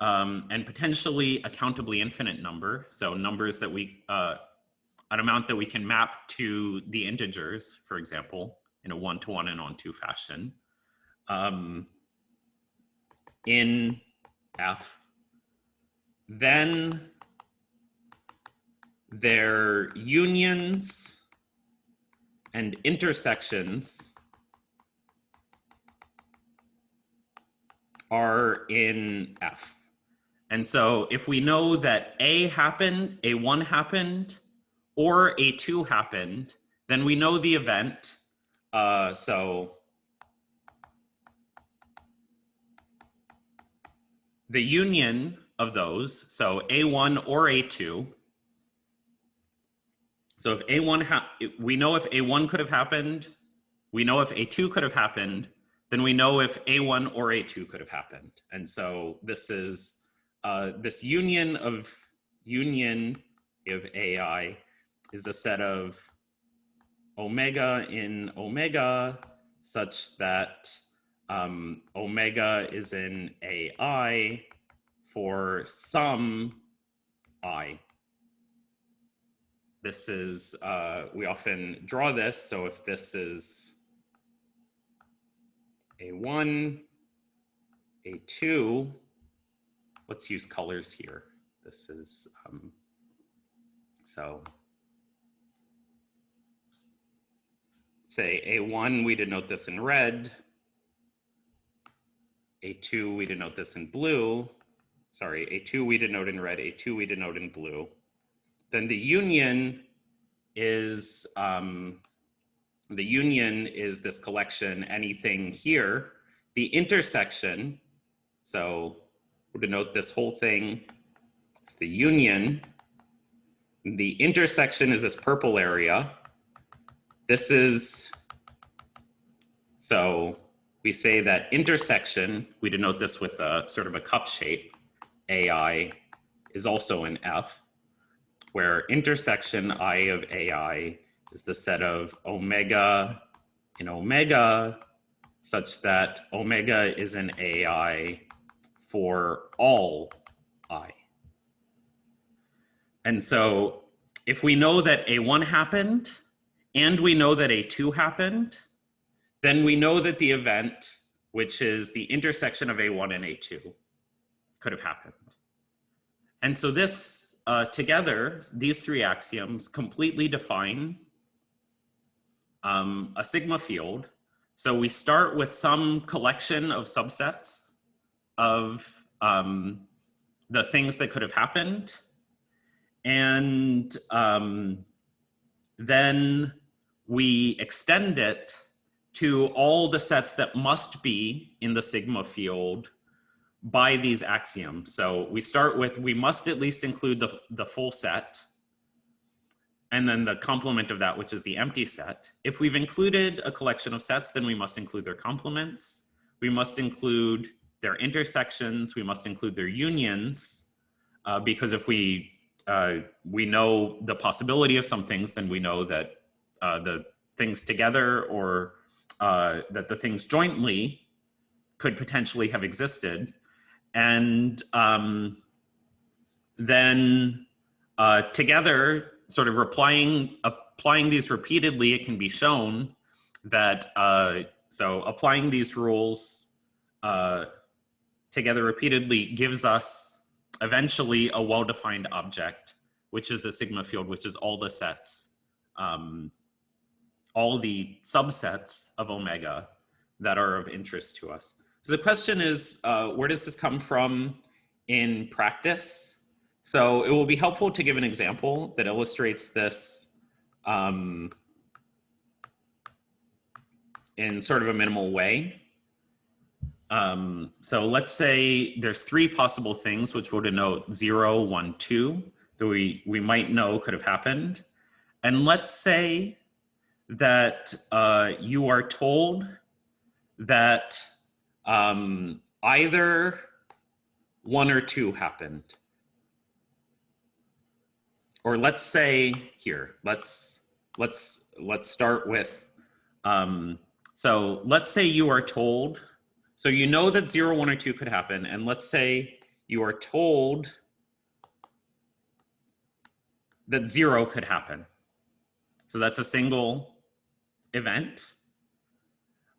and potentially a countably infinite number. So numbers that an amount that we can map to the integers, for example, in a one-to-one and onto fashion. In F, then their unions and intersections are in F. And so if we know that A happened, A1 happened, or A2 happened, then we know the event. So the union of those, so A1 or A2. So if A1, we know if A1 could have happened, we know if A2 could have happened, then we know if A1 or A2 could have happened. And so this is this union of AI is the set of omega in omega such that omega is in AI for some I. This is, we often draw this. So if this is A1, A2, let's use colors here. This is, so say A1, we denote this in red. A2, we denote this in blue. Sorry, A2 we denote in red, A2 we denote in blue. Then the union is this collection, anything here. The intersection, so we'll denote this whole thing, it's the union. The intersection is this purple area. This is, so we say that intersection, we denote this with a sort of a cup shape, AI is also in F, where intersection I of AI is the set of omega in omega such that omega is an AI for all I. And so if we know that A1 happened and we know that A2 happened, then we know that the event, which is the intersection of A1 and A2, could have happened. And so this together, these three axioms completely define a sigma field. So we start with some collection of subsets of the things that could have happened. And then we extend it to all the sets that must be in the sigma field by these axioms. So we start with, we must at least include the full set, and then the complement of that, which is the empty set. If we've included a collection of sets, then we must include their complements. We must include their intersections. We must include their unions, because if we we know the possibility of some things, then we know that the things together or that the things jointly could potentially have existed. And then together, sort of applying these repeatedly, it can be shown that, so applying these rules together repeatedly gives us eventually a well-defined object, which is the sigma field, which is all the sets, all the subsets of omega that are of interest to us. So the question is, where does this come from in practice? So it will be helpful to give an example that illustrates this in sort of a minimal way. So let's say there's 3 possible things which will denote 0, 1, 2 that we might know could have happened. And let's say that you are told that either 1 or 2 happened. Or let's say here, let's start with, so let's say you are told, so you know that 0, 1, or 2 could happen, and let's say you are told that 0 could happen. So that's a single event.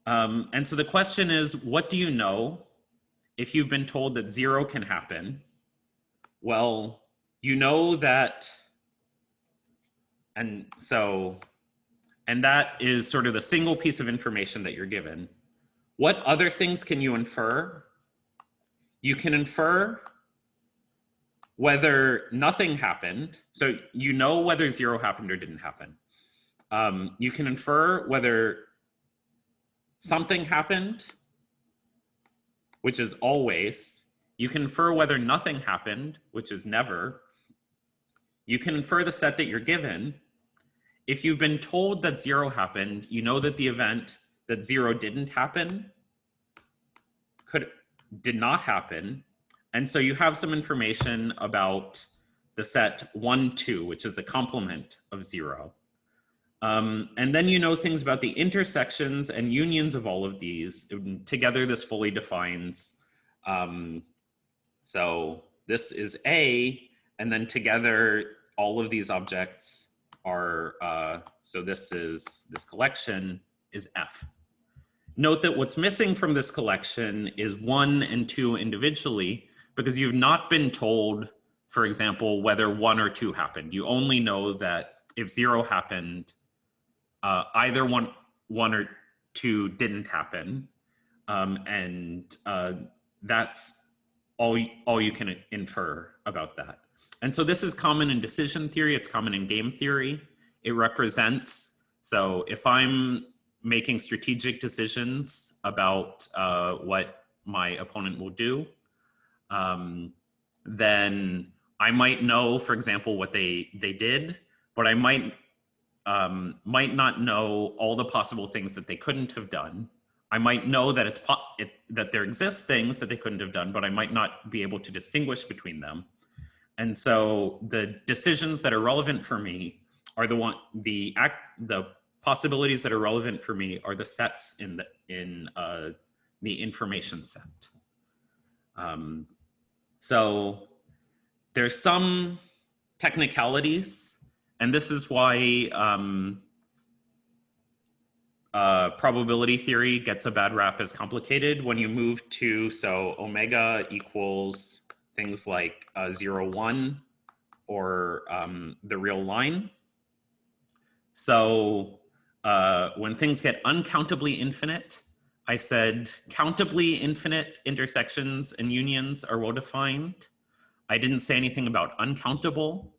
And so the question is, what do you know if you've been told that 0 can happen? Well, you know that, and that is sort of the single piece of information that you're given. What other things can you infer? You can infer whether nothing happened. So you know whether 0 happened or didn't happen. You can infer whether something happened, which is always. You can infer whether nothing happened, which is never. You can infer the set that you're given. If you've been told that 0 happened, you know that the event that 0 didn't happen did not happen. And so you have some information about the set 1, 2, which is the complement of 0. And then you know things about the intersections and unions of all of these. Together, this fully defines. So this is A, and then together, all of these objects are, so this collection is F. Note that what's missing from this collection is 1 and 2 individually, because you've not been told, for example, whether 1 or 2 happened. You only know that if 0 happened, either one or 2 didn't happen. And that's all you can infer about that. And so this is common in decision theory. It's common in game theory. It represents, so if I'm making strategic decisions about what my opponent will do, then I might know, for example, what they did, but I might not know all the possible things that they couldn't have done. I might know that that there exist things that they couldn't have done, but I might not be able to distinguish between them. And so the decisions that are relevant for me are the possibilities that are relevant for me are the sets in the information set. So there's some technicalities, and this is why probability theory gets a bad rap as complicated when you move to, so omega equals things like 0, 1, or the real line. So when things get uncountably infinite, I said countably infinite intersections and unions are well defined. I didn't say anything about uncountable.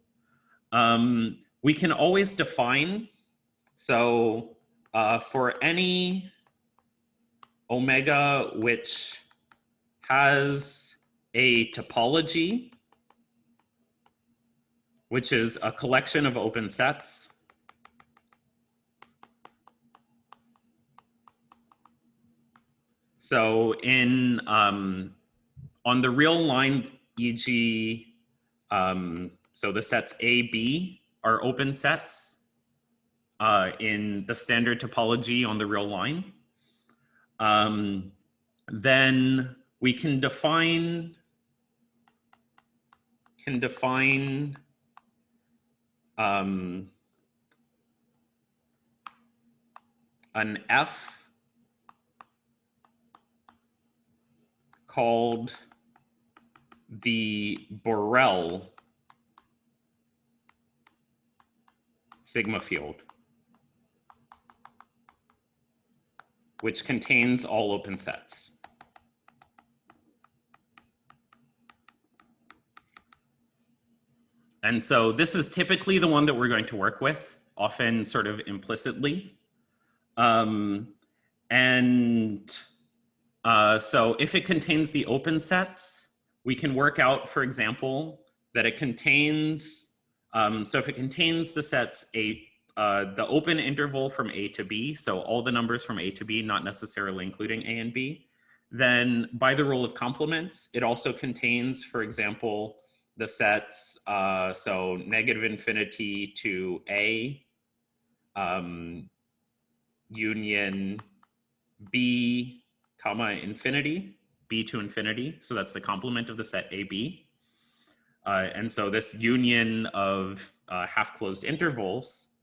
We can always define, so for any omega which has a topology, which is a collection of open sets, so on the real line, e.g., So the sets A, B are open sets in the standard topology on the real line. Then we can define an F called the Borel sigma field, which contains all open sets. And so this is typically the one that we're going to work with, often sort of implicitly. So if it contains the open sets, we can work out, for example, that it contains, so if it contains the sets the open interval from A to B, so all the numbers from A to B, not necessarily including A and B, then by the rule of complements, it also contains, for example, the sets, so -infinity to A, union B, comma, infinity, B to infinity. So that's the complement of the set AB. And so this union of half-closed intervals.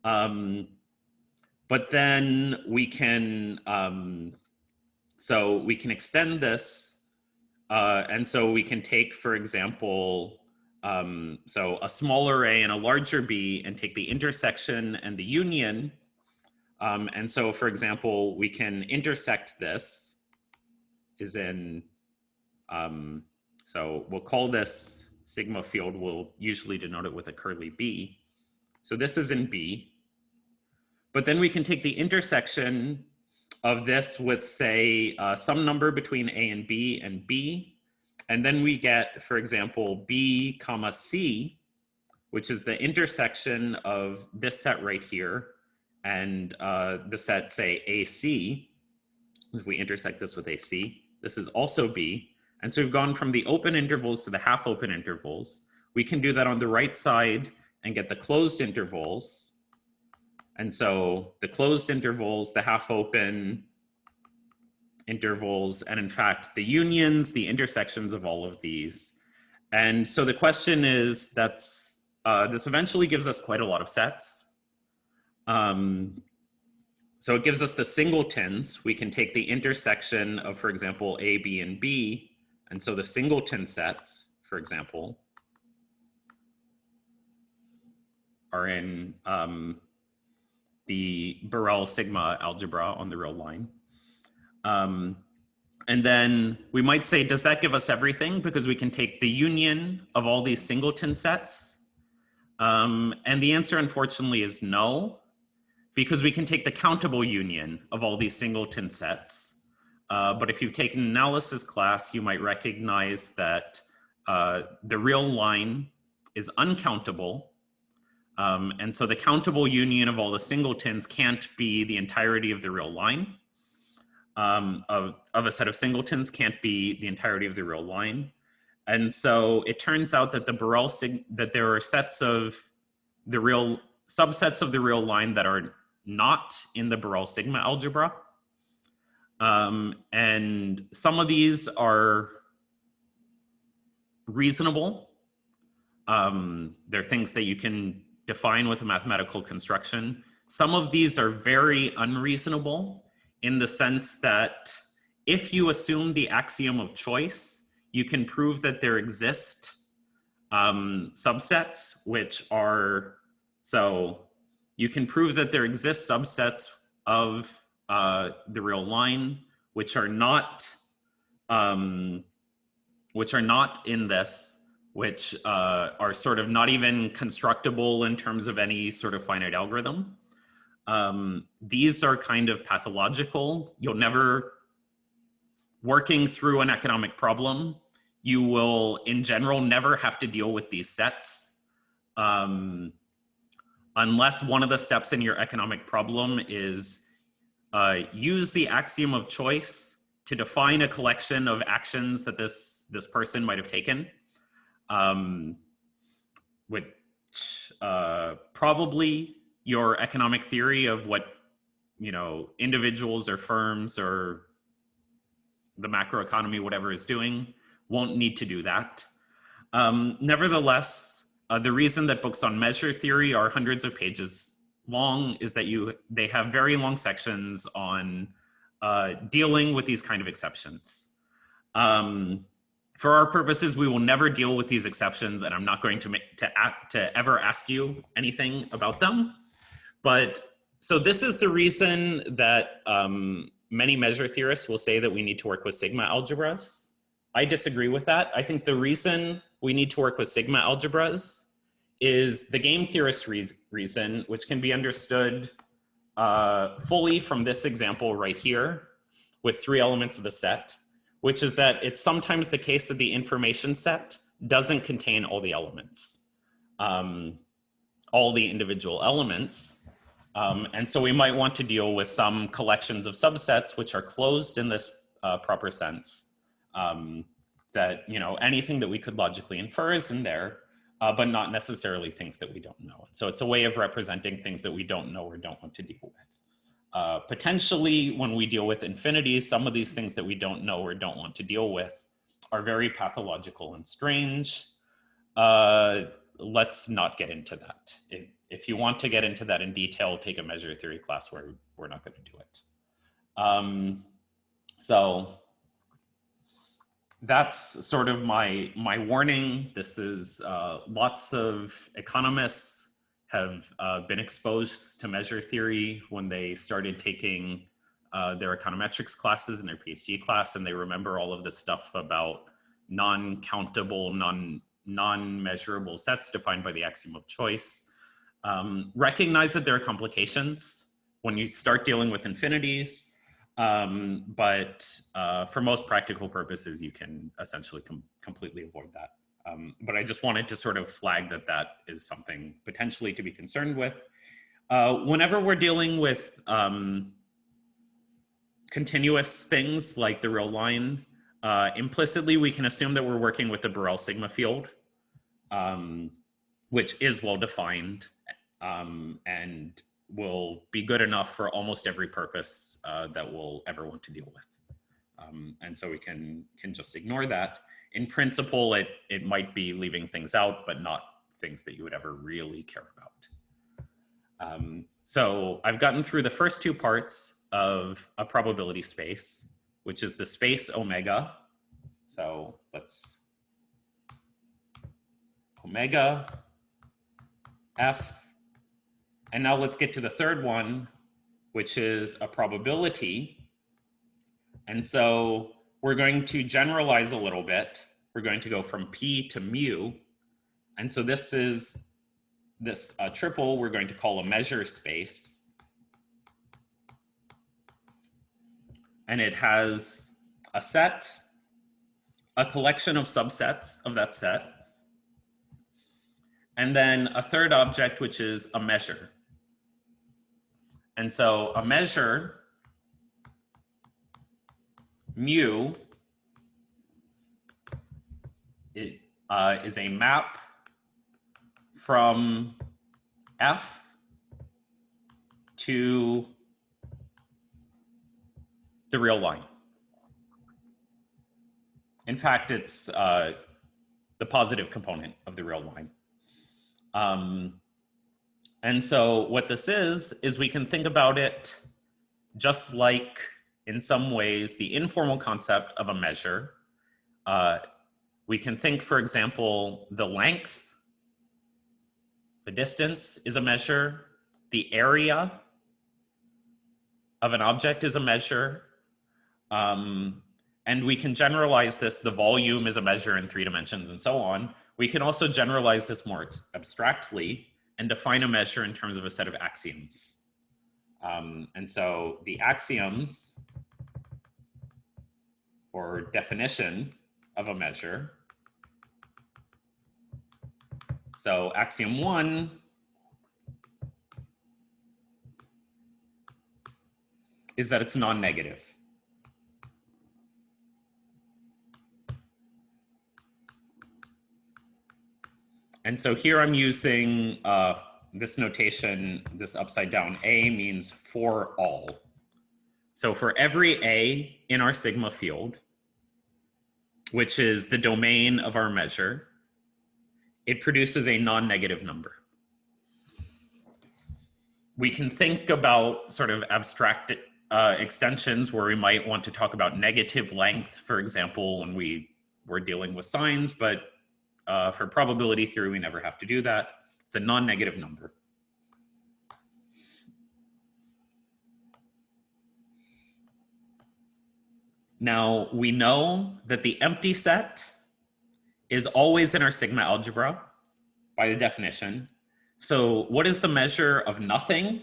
But then we can, so we can extend this. And so we can take, for example, so a smaller A and a larger B and take the intersection and the union. And so, for example, we can intersect this is in, so we'll call this sigma field, we'll usually denote it with a curly B. So this is in B. But then we can take the intersection of this with, say, some number between A and B, and then we get, for example, B comma C, which is the intersection of this set right here and the set, say, AC. If we intersect this with AC, this is also B. And so we've gone from the open intervals to the half open intervals. We can do that on the right side and get the closed intervals. And so the closed intervals, the half open intervals, and in fact, the unions, the intersections of all of these. And so the question is, this eventually gives us quite a lot of sets. So it gives us the singletons. We can take the intersection of, for example, A, B, and B. And so the singleton sets, for example, are in the Borel sigma algebra on the real line. And then we might say, does that give us everything? Because we can take the union of all these singleton sets. And the answer, unfortunately, is no, because we can take the countable union of all these singleton sets. But if you've taken an analysis class, you might recognize that the real line is uncountable. And so the countable union of all the singletons can't be the entirety of the real line. Of a set of singletons can't be the entirety of the real line. And so it turns out that that there are sets of the real, subsets of the real line that are not in the Borel sigma algebra. And some of these are reasonable. They're things that you can define with a mathematical construction. Some of these are very unreasonable in the sense that if you assume the axiom of choice, you can prove that there exist subsets which are, so you can prove that there exist subsets of the real line which are not in this, which are sort of not even constructible in terms of any sort of finite algorithm. These are kind of pathological. You'll never, working through an economic problem, you will in general never have to deal with these sets unless one of the steps in your economic problem is use the axiom of choice to define a collection of actions that this person might have taken. which probably your economic theory of what, you know, individuals or firms or the macroeconomy, whatever is doing, won't need to do that. Nevertheless, the reason that books on measure theory are hundreds of pages long is that they have very long sections on dealing with these kind of exceptions. For our purposes, we will never deal with these exceptions, and I'm not going to ever ask you anything about them. But so this is the reason that many measure theorists will say that we need to work with sigma algebras. I disagree with that. I think the reason we need to work with sigma algebras is the game theorist reason, which can be understood fully from this example right here with 3 elements of the set, which is that it's sometimes the case that the information set doesn't contain all the elements, all the individual elements. And so we might want to deal with some collections of subsets which are closed in this proper sense, that, you know, anything that we could logically infer is in there, but not necessarily things that we don't know. So it's a way of representing things that we don't know or don't want to deal with. Potentially, when we deal with infinities, some of these things that we don't know or don't want to deal with are very pathological and strange. Let's not get into that. If you want to get into that in detail, take a measure theory class where we're not going to do it. So that's sort of my warning. This is lots of economists have been exposed to measure theory when they started taking their econometrics classes in their PhD class, and they remember all of this stuff about non-countable, non-measurable sets defined by the axiom of choice. Recognize that there are complications when you start dealing with infinities, but for most practical purposes, you can essentially completely avoid that. But I just wanted to sort of flag that that is something potentially to be concerned with. Whenever we're dealing with continuous things like the real line, implicitly we can assume that we're working with the Borel sigma field, which is well defined and will be good enough for almost every purpose that we'll ever want to deal with. And so we can just ignore that. In principle, it might be leaving things out, but not things that you would ever really care about. So I've gotten through the first 2 parts of a probability space, which is the space omega. So let's omega F. And now let's get to the third one, which is a probability. And so we're going to generalize a little bit. We're going to go from P to mu. And so this is this triple we're going to call a measure space. And it has a set, a collection of subsets of that set, and then a third object, which is a measure. And so a measure, mu, is a map from F to the real line. In fact, it's the positive component of the real line. And so what this is we can think about it just like, in some ways, the informal concept of a measure. We can think, for example, the length, the distance is a measure, the area of an object is a measure, and we can generalize this, the volume is a measure in 3 dimensions and so on. We can also generalize this more abstractly and define a measure in terms of a set of axioms. And so the axioms or definition of a measure. So axiom 1 is that it's non-negative. And so here I'm using this notation, this upside down A means for all. So for every A in our sigma field, which is the domain of our measure, it produces a non-negative number. We can think about sort of abstract extensions where we might want to talk about negative length, for example, when we were dealing with signs, but for probability theory, we never have to do that. It's a non-negative number. Now, we know that the empty set is always in our sigma algebra by the definition. So what is the measure of nothing?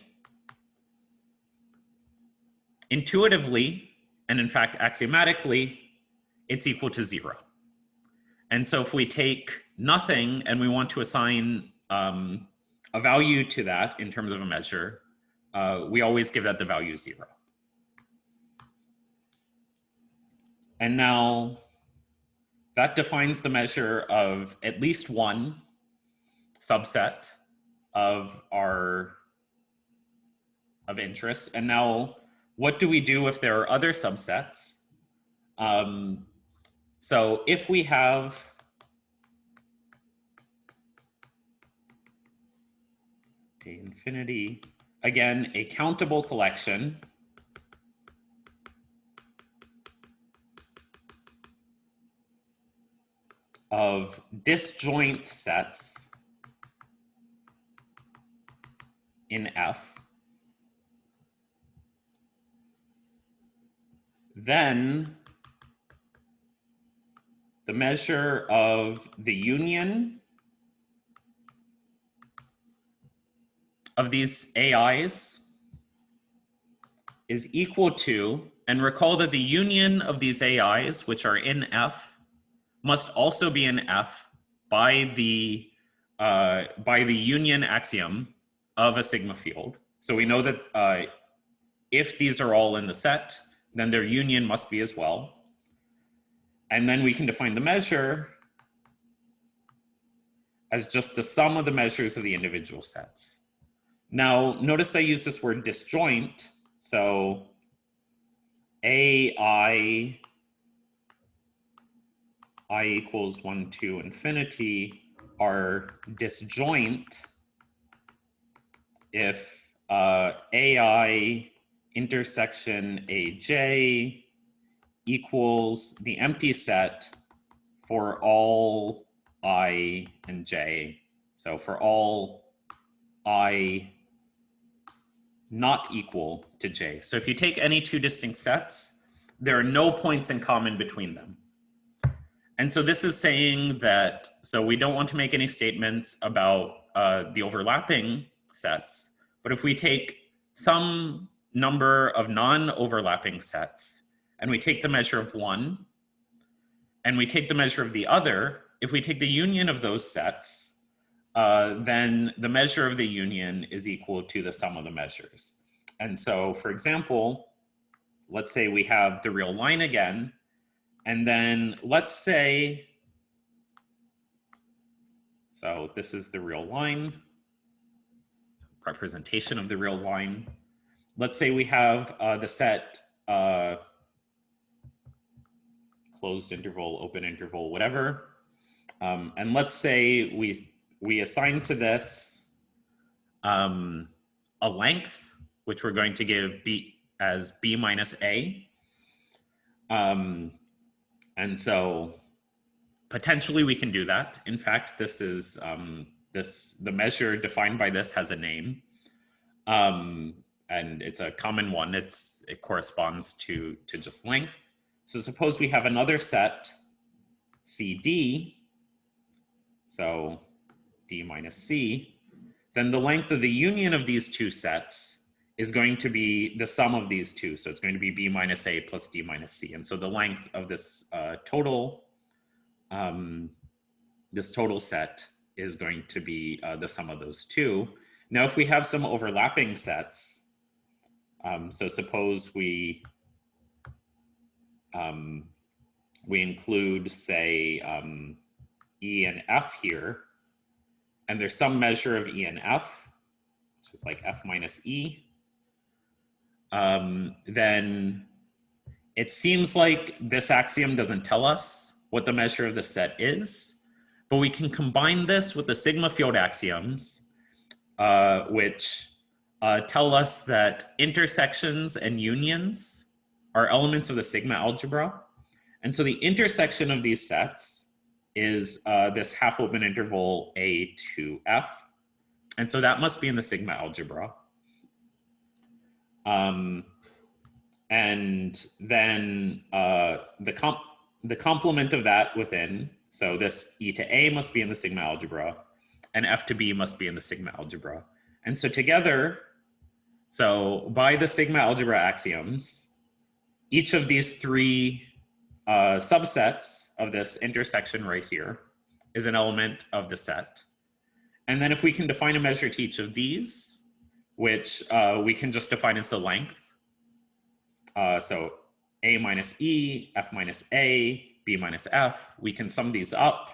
Intuitively, and in fact axiomatically, it's equal to 0. And so if we take nothing and we want to assign a value to that in terms of a measure, we always give that the value 0. And now that defines the measure of at least one subset of interest. And now what do we do if there are other subsets? So if we have a infinity, again, a countable collection of disjoint sets in F, then the measure of the union of these AIs is equal to, and recall that the union of these AIs, which are in F, must also be in F by the union axiom of a sigma field. So we know that if these are all in the set, then their union must be as well. And then we can define the measure as just the sum of the measures of the individual sets. Now, notice I use this word disjoint. So AI I equals 1 to infinity are disjoint if AI intersection AJ equals the empty set for all I and J. So for all I not equal to J. So if you take any two distinct sets, there are no points in common between them. And so this is saying that, so we don't want to make any statements about the overlapping sets, but if we take some number of non-overlapping sets and we take the measure of one and we take the measure of the other, if we take the union of those sets, then the measure of the union is equal to the sum of the measures. And so, for example, let's say we have the real line again, and then let's say, so this is the real line, representation of the real line. Let's say we have the set closed interval, open interval, whatever. And let's say we assign to this a length, which we're going to give B as B minus A. And so potentially we can do that. In fact, this is the measure defined by this has a name. And it's a common one. It corresponds to just length. So suppose we have another set, CD, so D minus C, then the length of the union of these two sets is going to be the sum of these two. So it's going to be B minus A plus D minus C. And so the length of this total set is going to be the sum of those two. Now, if we have some overlapping sets, so suppose we include, say, E and F here, and there's some measure of E and F, which is like F minus E, then it seems like this axiom doesn't tell us what the measure of the set is, but we can combine this with the sigma field axioms, which tell us that intersections and unions are elements of the sigma algebra. And so the intersection of these sets is this half open interval A to F. And so that must be in the sigma algebra. And then the complement of that within, so this E to A must be in the sigma algebra, and F to B must be in the sigma algebra. And so together, so by the sigma algebra axioms, each of these three subsets of this intersection right here is an element of the set. And then if we can define a measure to each of these, which we can just define as the length, so A minus E, F minus A, B minus F, we can sum these up.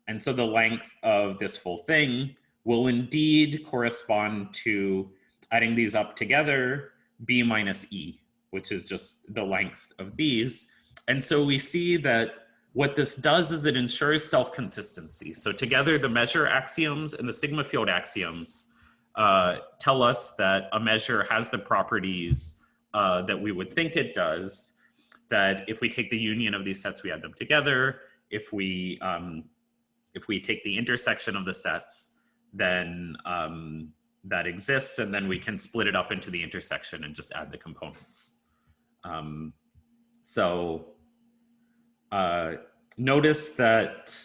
And so the length of this full thing will indeed correspond to adding these up together, B minus E, which is just the length of these. And so we see that what this does is it ensures self-consistency. So together, the measure axioms and the sigma field axioms tell us that a measure has the properties that we would think it does, that if we take the union of these sets, we add them together. If we take the intersection of the sets, then that exists, and then we can split it up into the intersection and just add the components. Notice that,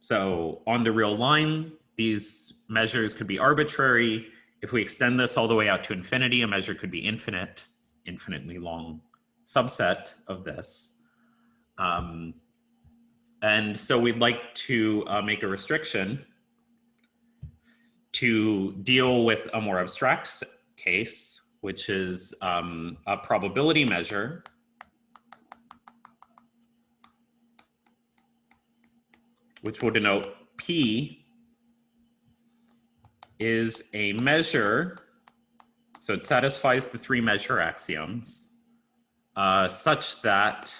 so on the real line, these measures could be arbitrary. If we extend this all the way out to infinity, a measure could be infinite, infinitely long subset of this. And so we'd like to make a restriction to deal with a more abstract case, which is a probability measure which will denote P is a measure, so it satisfies the three measure axioms, such that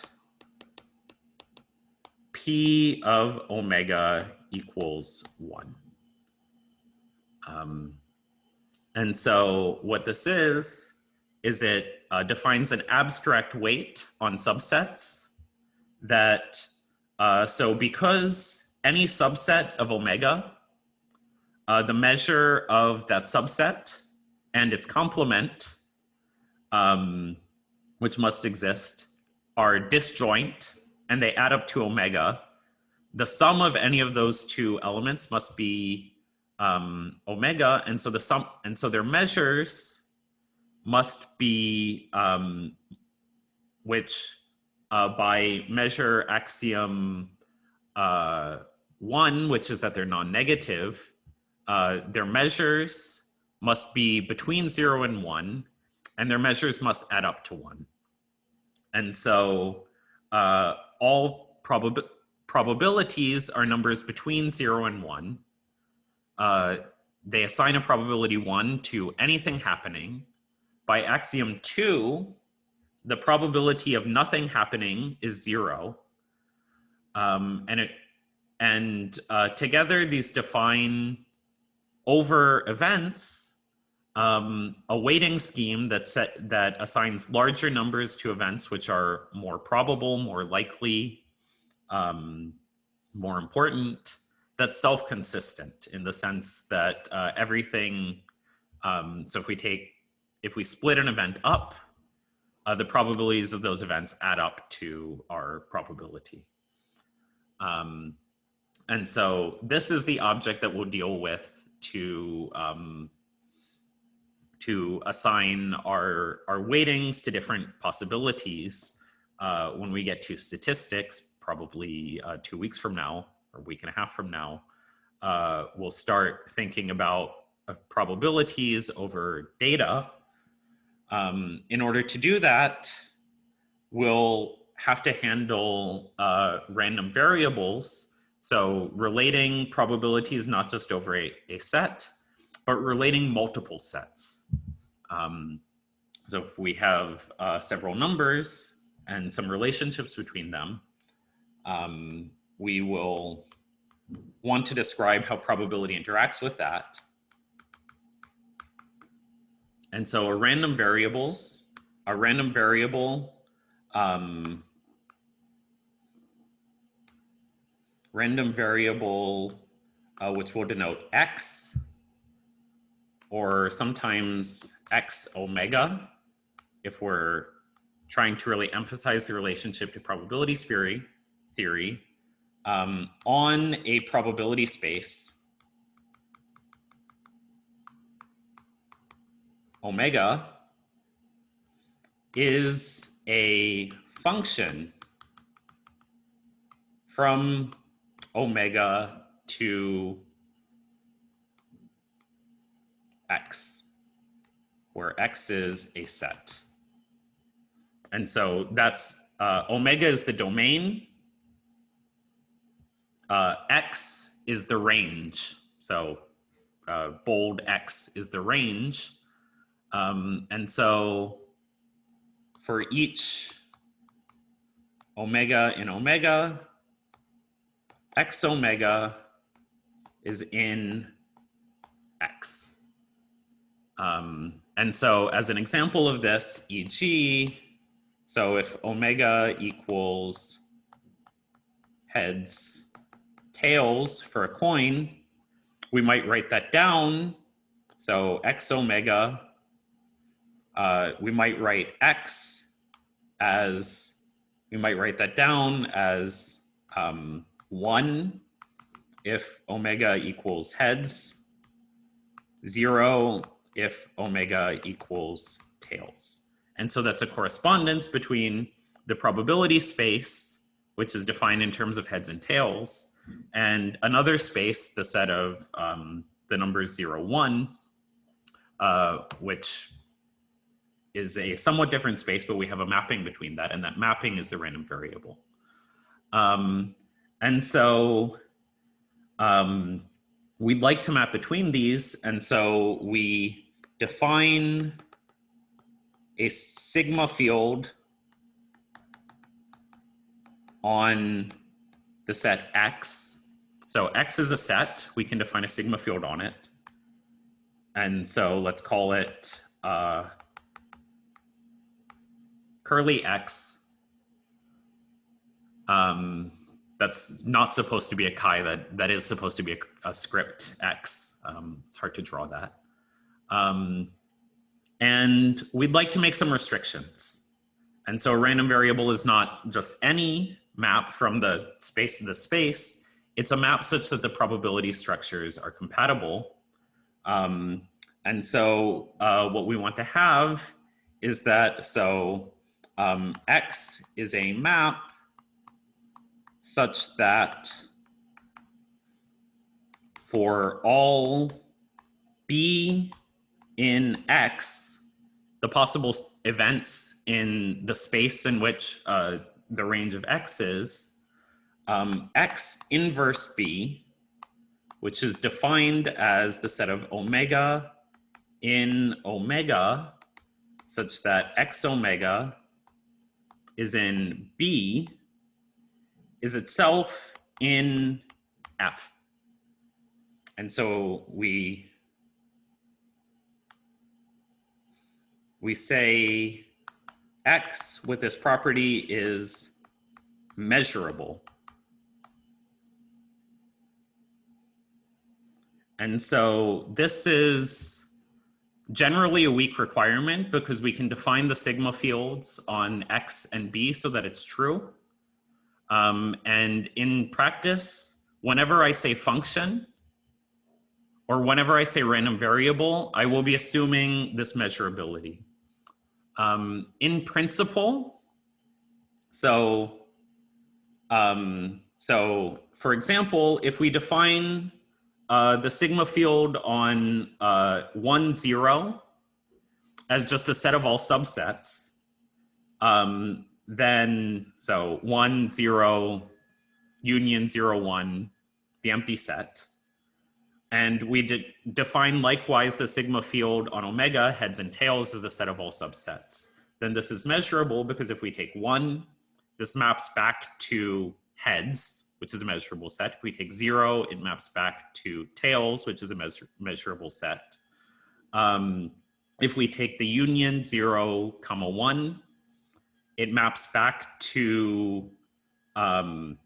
P of omega equals 1. And so what this is it defines an abstract weight on subsets that, so because any subset of omega, the measure of that subset and its complement, which must exist, are disjoint and they add up to omega. The sum of any of those two elements must be omega, and so the sum, and so their measures must be which by measure axiom 1, which is that they're non-negative, their measures must be between 0 and 1, and their measures must add up to 1. And so all probabilities are numbers between 0 and 1. They assign a probability 1 to anything happening. By axiom 2, the probability of nothing happening is 0. Together these define over events a weighting scheme that assigns larger numbers to events which are more probable, more likely, more important, that's self-consistent in the sense that everything, so if we split an event up, the probabilities of those events add up to our probability. And so this is the object that we'll deal with to assign our weightings to different possibilities when we get to statistics, probably 2 weeks from now, or a week and a half from now. We'll start thinking about probabilities over data. In order to do that, we'll have to handle random variables. So relating probabilities not just over a set, but relating multiple sets. So if we have several numbers and some relationships between them, we will want to describe how probability interacts with that. And so a random variable, which will denote x, or sometimes x omega, if we're trying to really emphasize the relationship to probability theory, on a probability space, omega is a function from omega to x, where x is a set. And so that's omega is the domain, x is the range. So bold x is the range. And so for each omega in omega, x omega is in x. And so as an example of this, e.g., so if omega equals heads, tails for a coin, we might write that down. So x omega, we might write x as, we might write that down as 1 if omega equals heads, 0 if omega equals tails. And so that's a correspondence between the probability space, which is defined in terms of heads and tails, and another space, the set of the numbers 0, 1, which is a somewhat different space, but we have a mapping between that, and that mapping is the random variable. And so we'd like to map between these, and so we define a sigma field on the set X. So X is a set, we can define a sigma field on it. And so let's call it curly X. That's not supposed to be a chi, that is supposed to be a script X. It's hard to draw that. And we'd like to make some restrictions. And so a random variable is not just any map from the space to the space. It's a map such that the probability structures are compatible. And so what we want to have is that, so X is a map such that for all B in X, the possible events in the space in which the range of X is, X inverse B, which is defined as the set of omega in omega, such that X omega is in B, is itself in F. And so we say X with this property is measurable. And so this is generally a weak requirement because we can define the sigma fields on X and B so that it's true. And in practice, whenever I say function, or whenever I say random variable, I will be assuming this measurability. In principle, so for example, if we define the sigma field on 1, 0 as just a set of all subsets, then so 1, 0, union 0, 1, the empty set. And we define likewise the sigma field on omega, heads and tails, as the set of all subsets. Then this is measurable because if we take 1, this maps back to heads, which is a measurable set. If we take 0, it maps back to tails, which is a measurable set. If we take the union 0, 1, it maps back to the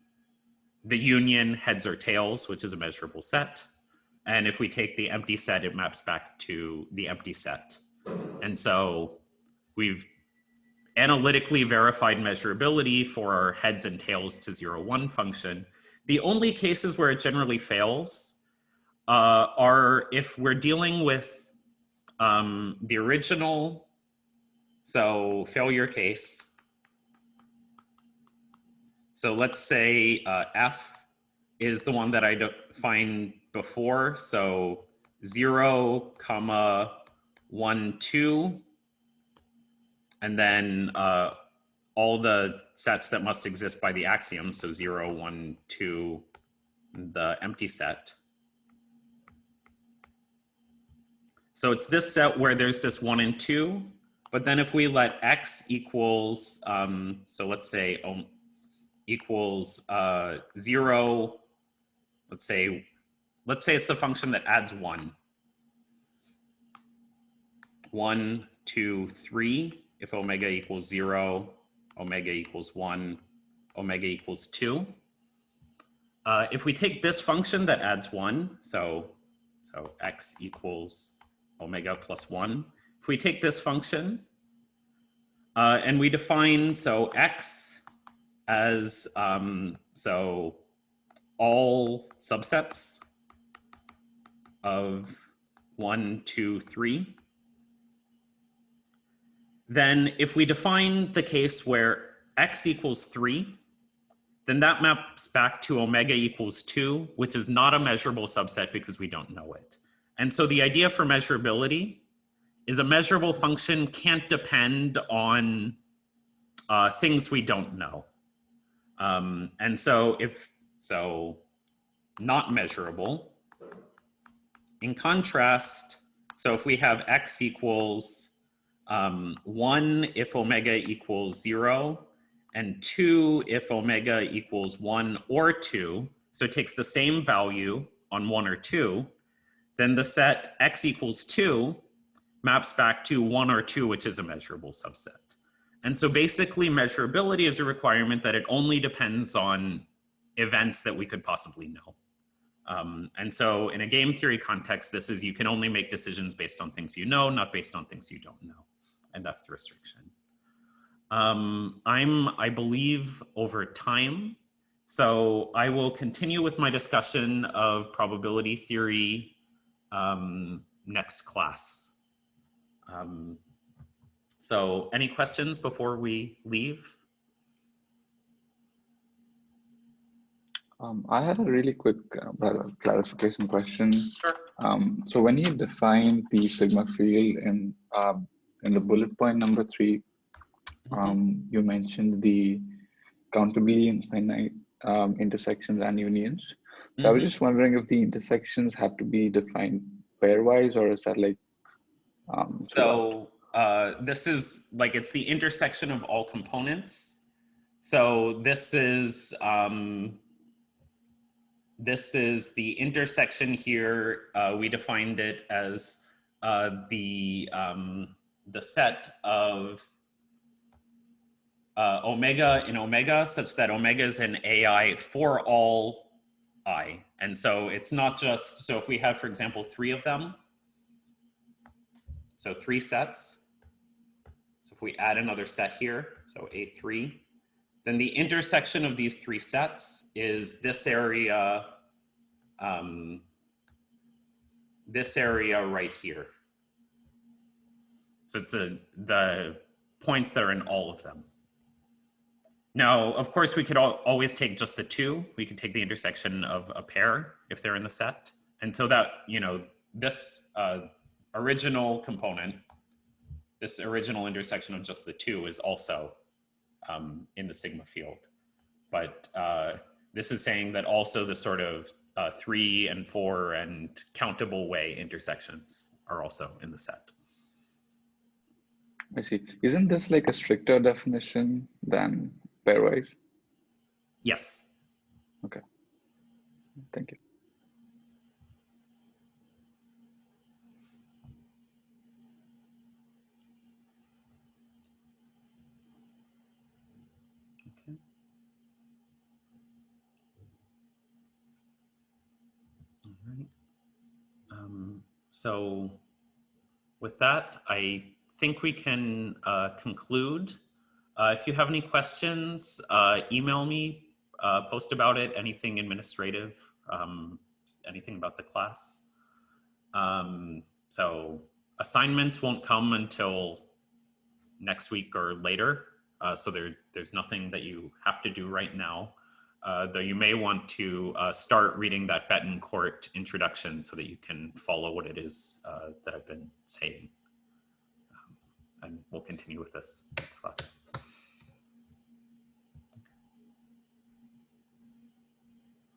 union heads or tails, which is a measurable set. And if we take the empty set, it maps back to the empty set. And so we've analytically verified measurability for our heads and tails to 0, 1 function. The only cases where it generally fails are if we're dealing with the original, so failure case. So let's say F is the one that I defined before. So 0, 1, 2. And then all the sets that must exist by the axiom, so 0, 1, 2, the empty set. So it's this set where there's this 1 and 2, but then if we let x equals, so let's say equals 0, let's say it's the function that adds 1. 1, 2, 3. If omega equals 0, omega equals 1, omega equals 2. If we take this function that adds 1, so x equals omega plus 1. If we take this function and we define, so x as, so all subsets of 1, 2, 3, then if we define the case where x equals 3, then that maps back to omega equals 2, which is not a measurable subset because we don't know it. And so the idea for measurability is a measurable function can't depend on things we don't know. And so not measurable. In contrast, so if we have x equals 1 if omega equals 0, and 2 if omega equals 1 or 2, so it takes the same value on 1 or 2, then the set x equals 2 maps back to 1 or 2, which is a measurable subset. And so basically measurability is a requirement that it only depends on events that we could possibly know. And so in a game theory context, this is you can only make decisions based on things you know, not based on things you don't know. And that's the restriction. I believe, over time. So I will continue with my discussion of probability theory next class. So any questions before we leave? I had a really quick clarification question. Sure. So when you define the sigma field in the bullet point number 3, you mentioned the countably infinite intersections and unions. So I was just wondering if the intersections have to be defined pairwise, or is that like? This is like, it's the intersection of all components. So this is the intersection here. We defined it as the set of omega in omega, such that omega is an AI for all I. And so it's not just, so if we have, for example, 3 of them, so 3 sets. So if we add another set here, so A3, then the intersection of these 3 sets is this area right here. So it's the points that are in all of them. Now, of course, we could always take just the 2. We could take the intersection of a pair if they're in the set. And so that, you know, this original component, this original intersection of just the 2 is also in the sigma field. But this is saying that also the sort of 3 and 4 and countable way intersections are also in the set. I see. Isn't this like a stricter definition than pairwise? Yes. Okay. Thank you. Okay. All right. So with that, I think we can conclude. If you have any questions, email me, post about it, anything administrative, anything about the class. So assignments won't come until next week or later. So there's nothing that you have to do right now. Though you may want to start reading that Betancourt introduction so that you can follow what it is that I've been saying. And we'll continue with this next class.